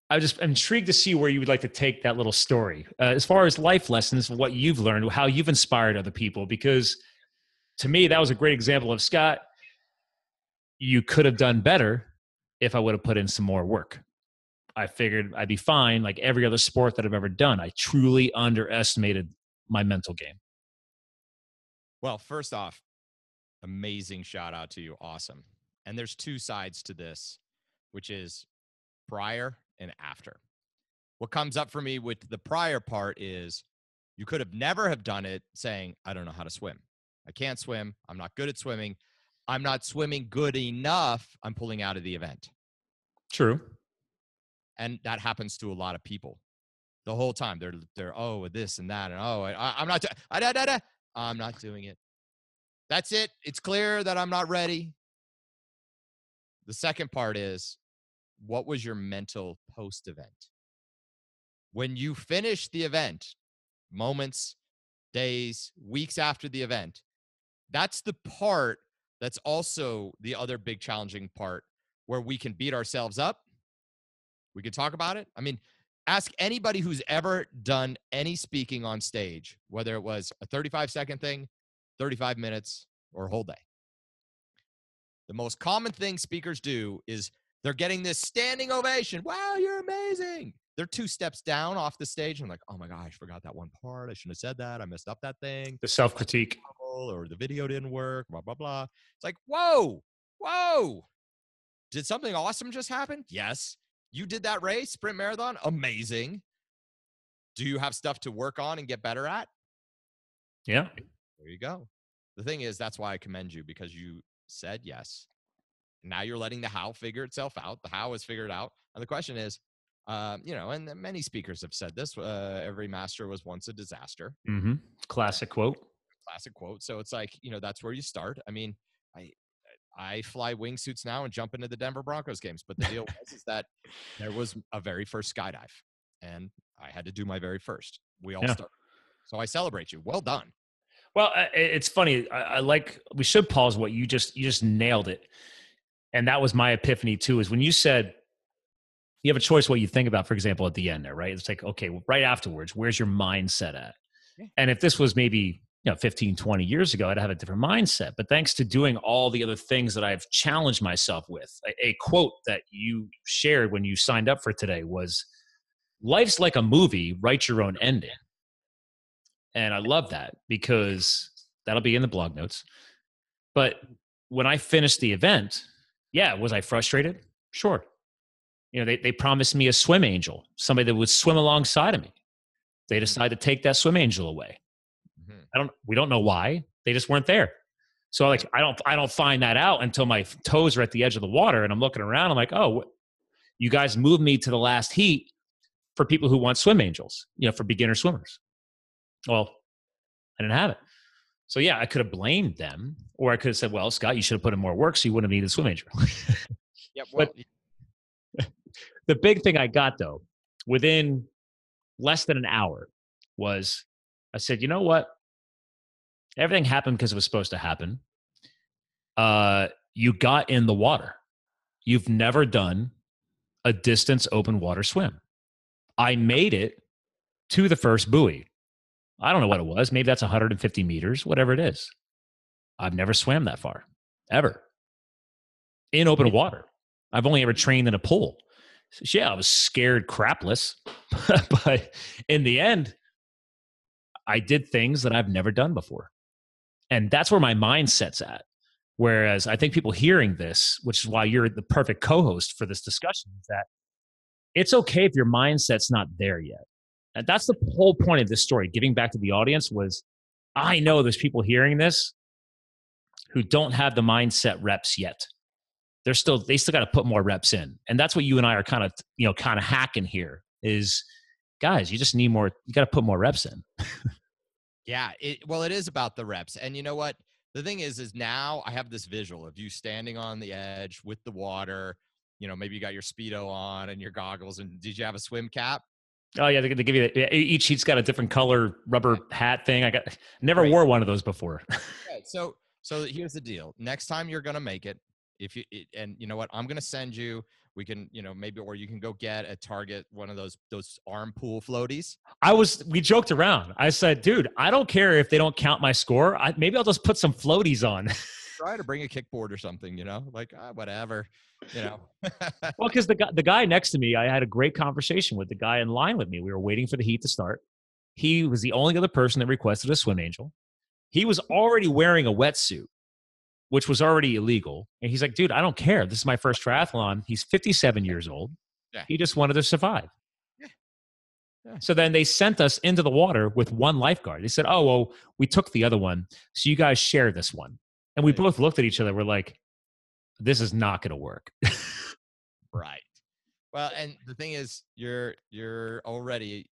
A: I'm just intrigued to see where you would like to take that little story. As far as life lessons, what you've learned, how you've inspired other people, because to me, that was a great example of, Scott, you could have done better if I would have put in some more work. I figured I'd be fine, like every other sport that I've ever done. I truly underestimated my mental game.
B: Well, first off, amazing shout out to you. Awesome. And there's two sides to this, which is prior and after. What comes up for me with the prior part is you could have never have done it saying, I don't know how to swim. I can't swim. I'm not good at swimming. I'm not swimming good enough. I'm pulling out of the event.
A: True.
B: And that happens to a lot of people the whole time. They're oh, this and that. And oh, I'm not, I'm not doing it. That's it. It's clear that I'm not ready. The second part is, what was your mental post-event? When you finish the event, moments, days, weeks after the event, that's the part that's also the other big challenging part where we can beat ourselves up. We can talk about it. I mean, ask anybody who's ever done any speaking on stage, whether it was a 35-second thing, 35 minutes, or a whole day. The most common thing speakers do is they're getting this standing ovation. Wow, you're amazing. They're 2 steps down off the stage and like, oh my gosh, I forgot that one part. I shouldn't have said that. I messed up that thing.
A: The self-critique.
B: Or the video didn't work, blah, blah, blah. It's like, whoa. Did something awesome just happen? Yes. You did that race, sprint marathon? Amazing. Do you have stuff to work on and get better at?
A: Yeah.
B: There you go. The thing is, that's why I commend you, because you said yes. Now you're letting the how figure itself out. The how is figured out. And the question is, and many speakers have said this, every master was once a disaster.
A: Mm-hmm. Classic quote.
B: So it's like, that's where you start. I mean, I fly wingsuits now and jump into the Denver Broncos games. But the deal is that there was a very first skydive, and I had to do my very first. We all started. So I celebrate you. Well done.
A: Well, it's funny. I like, we should pause what you just nailed it. And that was my epiphany too, is when you said you have a choice what you think about, for example, at the end there, right? It's like, okay, well, right afterwards, where's your mindset at? Yeah. And if this was maybe 15, 20 years ago, I'd have a different mindset. But thanks to doing all the other things that I've challenged myself with, a quote that you shared when you signed up for today was, life's like a movie, write your own ending. And I love that, because that'll be in the blog notes. But when I finished the event, was I frustrated? Sure. They promised me a swim angel, somebody that would swim alongside of me. They decided to take that swim angel away. We don't know why. They just weren't there. So like, I don't find that out until my toes are at the edge of the water and I'm looking around. I'm like, oh, you guys moved me to the last heat for people who want swim angels, for beginner swimmers. Well, I didn't have it. So I could have blamed them, or I could have said, well, Scott, you should have put in more work so you wouldn't have needed a swim angel. But the big thing I got though, within less than an hour, was I said, you know what? Everything happened because it was supposed to happen. You got in the water. You've never done a distance open water swim. I made it to the first buoy. I don't know what it was. Maybe that's 150 meters, whatever it is. I've never swam that far, ever, in open water. I've only ever trained in a pool. So, yeah, I was scared crapless. But in the end, I did things that I've never done before. And that's where my mindset's at. Whereas I think people hearing this, which is why you're the perfect co-host for this discussion, is that it's okay if your mindset's not there yet. And that's the whole point of this story. Giving back to the audience was, I know there's people hearing this who don't have the mindset reps yet. They still got to put more reps in. And that's what you and I are kind of hacking here is, guys, you just need more, you got to put more reps in.
B: Yeah, it is about the reps. And you know what? The thing is now I have this visual of you standing on the edge with the water. You know, maybe you got your Speedo on and your goggles. And did you have a swim cap?
A: Oh yeah, they give you each sheet's got a different color rubber hat thing. I never wore one of those before.
B: Right. So here's the deal. Next time you're gonna make it, and you know what, I'm gonna send you. We can, maybe, or you can go get at Target one of those arm pool floaties.
A: We joked around. I said, dude, I don't care if they don't count my score. Maybe I'll just put some floaties on.
B: Try to bring a kickboard or something, like whatever,
A: Well, because the guy next to me, I had a great conversation with the guy in line with me. We were waiting for the heat to start. He was the only other person that requested a swim angel. He was already wearing a wetsuit, which was already illegal. And he's like, dude, I don't care. This is my first triathlon. He's 57 years old.
B: Yeah.
A: He just wanted to survive.
B: Yeah. Yeah.
A: So then they sent us into the water with one lifeguard. They said, oh, well, we took the other one. So you guys share this one. And we both looked at each other. We're like, this is not going to work.
B: Right. Well, and the thing is, you're already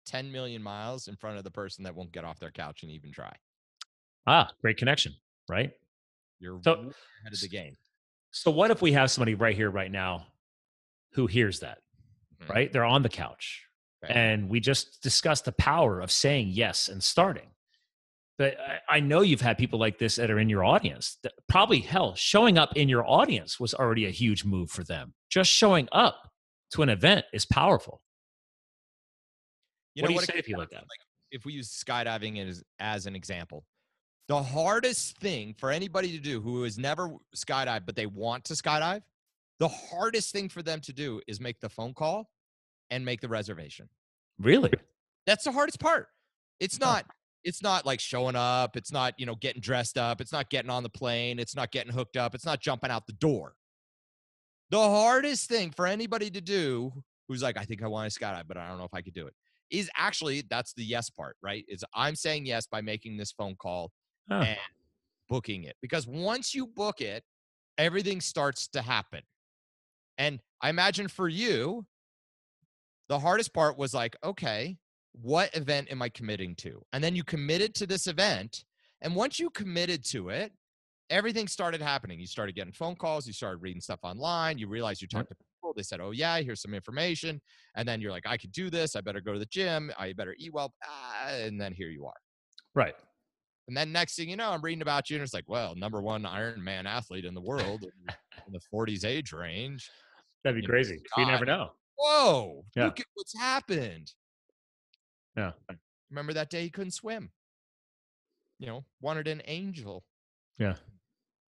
B: 10 million miles in front of the person that won't get off their couch and even try.
A: Great connection, right?
B: You're ahead of the game.
A: So what if we have somebody right here, right now, who hears that, right? They're on the couch. Okay. And we just discussed the power of saying yes and starting. But I know you've had people like this that are in your audience. Probably, hell, showing up in your audience was already a huge move for them. Just showing up to an event is powerful. What do you say if you like that?
B: Like, if we use skydiving as an example, the hardest thing for anybody to do who has never skydived, but they want to skydive, the hardest thing for them to do is make the phone call and make the reservation.
A: Really?
B: That's the hardest part. It's not like showing up. It's not, getting dressed up. It's not getting on the plane. It's not getting hooked up. It's not jumping out the door. The hardest thing for anybody to do who's like, I think I want to skydive, but I don't know if I could do it, is actually, that's the yes part, right? Is I'm saying yes by making this phone call and booking it. Because once you book it, everything starts to happen. And I imagine for you, the hardest part was like, okay, what event am I committing to? And then you committed to this event. And once you committed to it, everything started happening. You started getting phone calls. You started reading stuff online. You realized you talked to people. They said, oh, yeah, here's some information. And then you're like, I could do this. I better go to the gym. I better eat well. And then here you are.
A: Right.
B: And then next thing you know, I'm reading about you. And it's like, well, #1 Ironman athlete in the world in the 40s age range.
A: That'd be crazy. You never know.
B: Whoa. Yeah. Look at what's happened.
A: Yeah.
B: Remember that day he couldn't swim? Wanted an angel.
A: Yeah.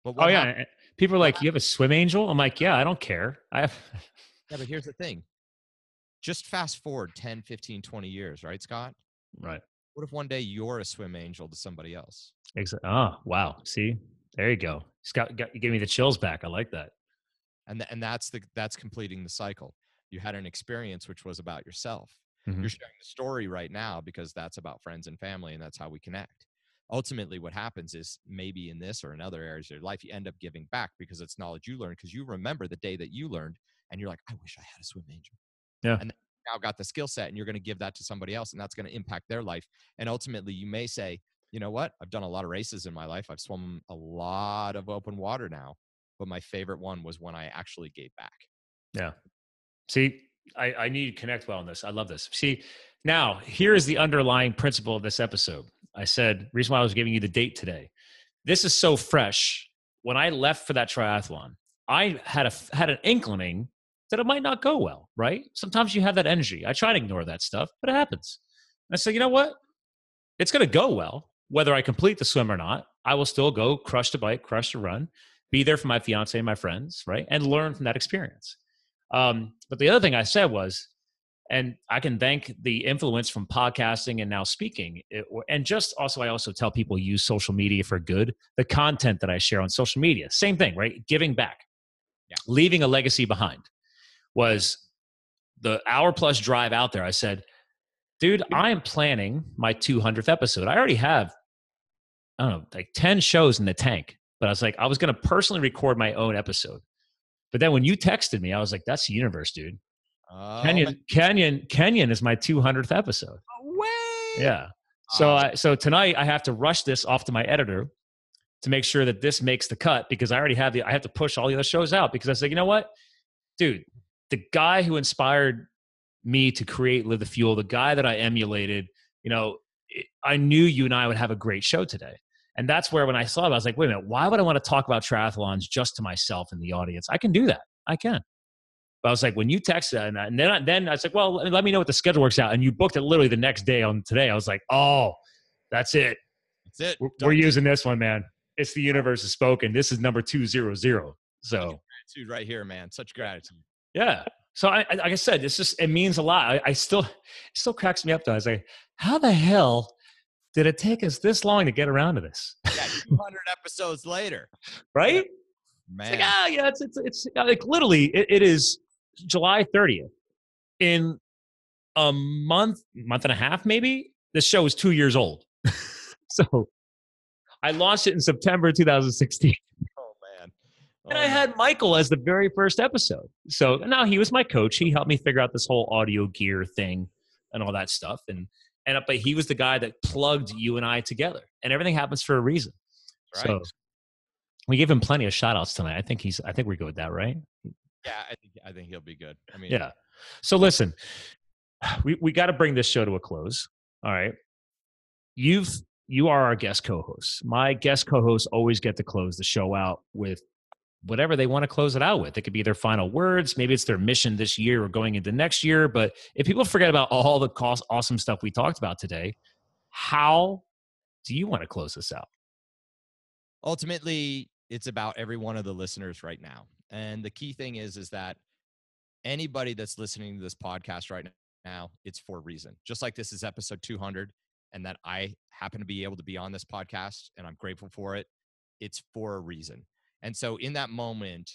B: But
A: yeah. People are like, you have a swim angel? I'm like, yeah, I don't care. Yeah,
B: but here's the thing. Just fast forward 10, 15, 20 years, right, Scott?
A: Right.
B: What if one day you're a swim angel to somebody else?
A: Exactly. Oh, wow. See, there you go. You gave me the chills back. I like that.
B: And that's completing the cycle. You had an experience which was about yourself.
A: Mm-hmm.
B: You're sharing the story right now because that's about friends and family, and that's how we connect. Ultimately, what happens is maybe in this or in other areas of your life, you end up giving back because it's knowledge you learned, because you remember the day that you learned, and you're like, I wish I had a swim angel.
A: Yeah.
B: And now got the skill set, and you're going to give that to somebody else, and that's going to impact their life. And ultimately, you may say, you know what? I've done a lot of races in my life. I've swum a lot of open water now, but my favorite one was when I actually gave back.
A: Yeah. See, I need to connect well on this. I love this. See, now here is the underlying principle of this episode. I said, reason why I was giving you the date today. This is so fresh. When I left for that triathlon, I had an inkling that it might not go well, right? Sometimes you have that energy. I try to ignore that stuff, but it happens. And I say, you know what? It's going to go well. Whether I complete the swim or not, I will still go crush the bike, crush the run, be there for my fiance and my friends, right? And learn from that experience. But the other thing I said was, and I can thank the influence from podcasting and now speaking. And just also, I also tell people use social media for good. The content that I share on social media, same thing, right? Giving back, leaving a legacy behind was the hour plus drive out there. I said, dude, I am planning my 200th episode. I already have, I don't know, like 10 shows in the tank. But I was like, I was going to personally record my own episode. But then when you texted me, I was like, that's the universe, dude. Kenyon is my 200th episode.
B: Way.
A: Yeah. So tonight I have to rush this off to my editor to make sure that this makes the cut, because I already have I have to push all the other shows out, because I said, you know what, dude, the guy who inspired me to create Live the Fuel, the guy that I emulated, I knew you and I would have a great show today. And that's where, when I saw it, I was like, wait a minute, why would I want to talk about triathlons just to myself in the audience? I can do that. I can. But I was like, when you texted, and then I was like, well, let me know what the schedule works out. And you booked it literally the next day on today. I was like, oh, that's it.
B: That's it.
A: We're using this one, man. It's the universe has spoken. This is number 200. So
B: gratitude right here, man. Such gratitude.
A: Yeah. So like I said, it means a lot. It still cracks me up though. I was like, how the hell did it take us this long to get around to this?
B: Yeah, 200 episodes later.
A: Right?
B: Man.
A: It's like literally it is July 30th. In a month and a half, maybe, this show is 2 years old. So I launched it in September 2016.
B: Oh, man.
A: And I had Michael as the very first episode. So now he was my coach. He helped me figure out this whole audio gear thing and all that stuff. But he was the guy that plugged you and I together. And everything happens for a reason. Right. So we gave him plenty of shout outs tonight. I think we're good with that, right?
B: Yeah, I think he'll be good. I mean,
A: yeah. So listen, we got to bring this show to a close. All right. You are our guest co-host. My guest co-hosts always get to close the show out with whatever they want to close it out with. It could be their final words. Maybe it's their mission this year or going into next year. But if people forget about all the awesome stuff we talked about today, how do you want to close this out?
B: Ultimately, it's about every one of the listeners right now. And the key thing is that anybody that's listening to this podcast right now, it's for a reason. Just like this is episode 200, and that I happen to be able to be on this podcast, and I'm grateful for it. It's for a reason. And so in that moment,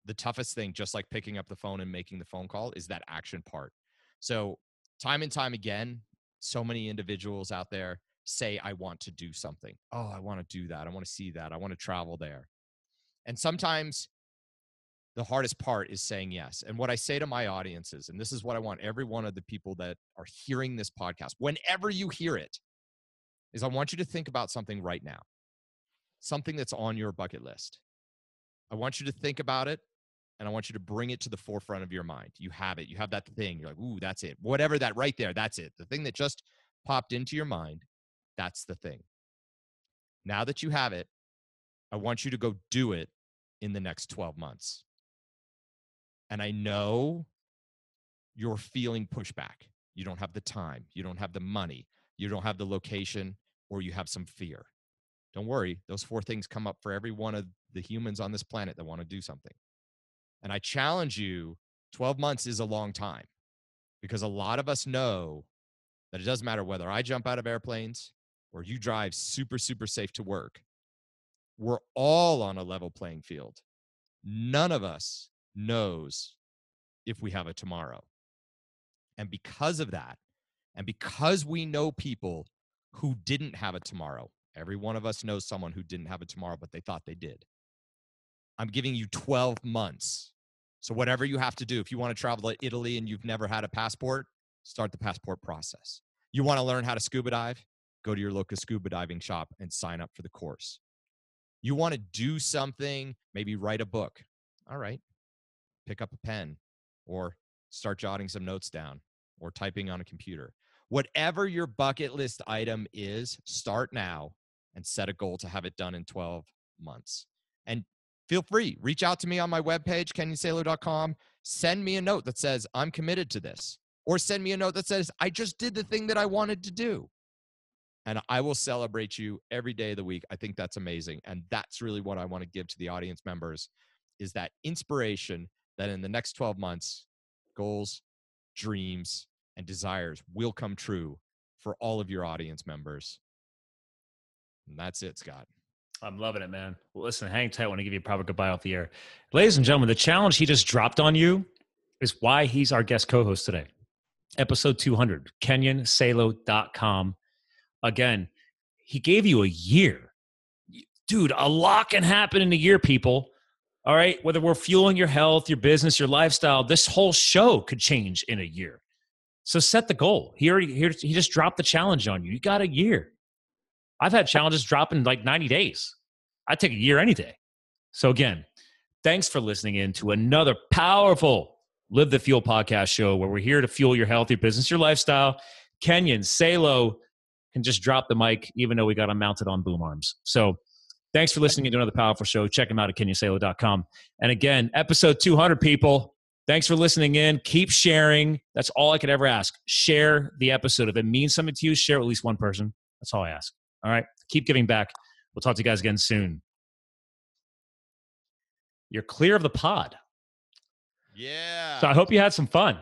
B: the toughest thing, just like picking up the phone and making the phone call, is that action part. So time and time again, so many individuals out there say, I want to do something. Oh, I want to do that. I want to see that. I want to travel there. And sometimes the hardest part is saying yes. And what I say to my audiences, and this is what I want every one of the people that are hearing this podcast, whenever you hear it, is I want you to think about something right now, something that's on your bucket list. I want you to think about it, and I want you to bring it to the forefront of your mind. You have it. You have that thing. You're like, ooh, that's it. Whatever that right there, that's it. The thing that just popped into your mind, that's the thing. Now that you have it, I want you to go do it in the next 12 months. And I know you're feeling pushback. You don't have the time. You don't have the money. You don't have the location, or you have some fear. Don't worry. Those 4 things come up for every one of the humans on this planet that want to do something. And I challenge you, 12 months is a long time, because a lot of us know that it doesn't matter whether I jump out of airplanes or you drive super, super safe to work. We're all on a level playing field. None of us knows if we have a tomorrow. And because of that, and because we know people who didn't have a tomorrow, every one of us knows someone who didn't have a tomorrow, but they thought they did. I'm giving you 12 months. So whatever you have to do, if you want to travel to Italy and you've never had a passport, start the passport process. You want to learn how to scuba dive? Go to your local scuba diving shop and sign up for the course. You want to do something, maybe write a book. All right, pick up a pen or start jotting some notes down or typing on a computer. Whatever your bucket list item is, start now and set a goal to have it done in 12 months. And feel free, reach out to me on my webpage, kenyonsalo.com. send me a note that says, I'm committed to this. Or send me a note that says, I just did the thing that I wanted to do. And I will celebrate you every day of the week. I think that's amazing. And that's really what I want to give to the audience members, is that inspiration that in the next 12 months, goals, dreams, and desires will come true for all of your audience members. And that's it, Scott.
A: I'm loving it, man. Well, listen, hang tight. I want to give you a proper goodbye off the air. Ladies and gentlemen, the challenge he just dropped on you is why he's our guest co-host today. Episode 200, kenyonsalo.com. Again, he gave you a year. Dude, a lot can happen in a year, people. All right? Whether we're fueling your health, your business, your lifestyle, this whole show could change in a year. So set the goal. He just dropped the challenge on you. You got a year. I've had challenges drop in like 90 days. I'd take a year any day. So again, thanks for listening in to another powerful Live the Fuel podcast show where we're here to fuel your health, your business, your lifestyle. Kenyon Salo can just drop the mic even though we got him mounted on boom arms. So thanks for listening to another powerful show. Check him out at kenyonsalo.com. And again, episode 200, people. Thanks for listening in. Keep sharing. That's all I could ever ask. Share the episode. If it means something to you, share with at least one person. That's all I ask. All right? Keep giving back. We'll talk to you guys again soon. You're clear of the pod.
B: Yeah.
A: So I hope you had some fun.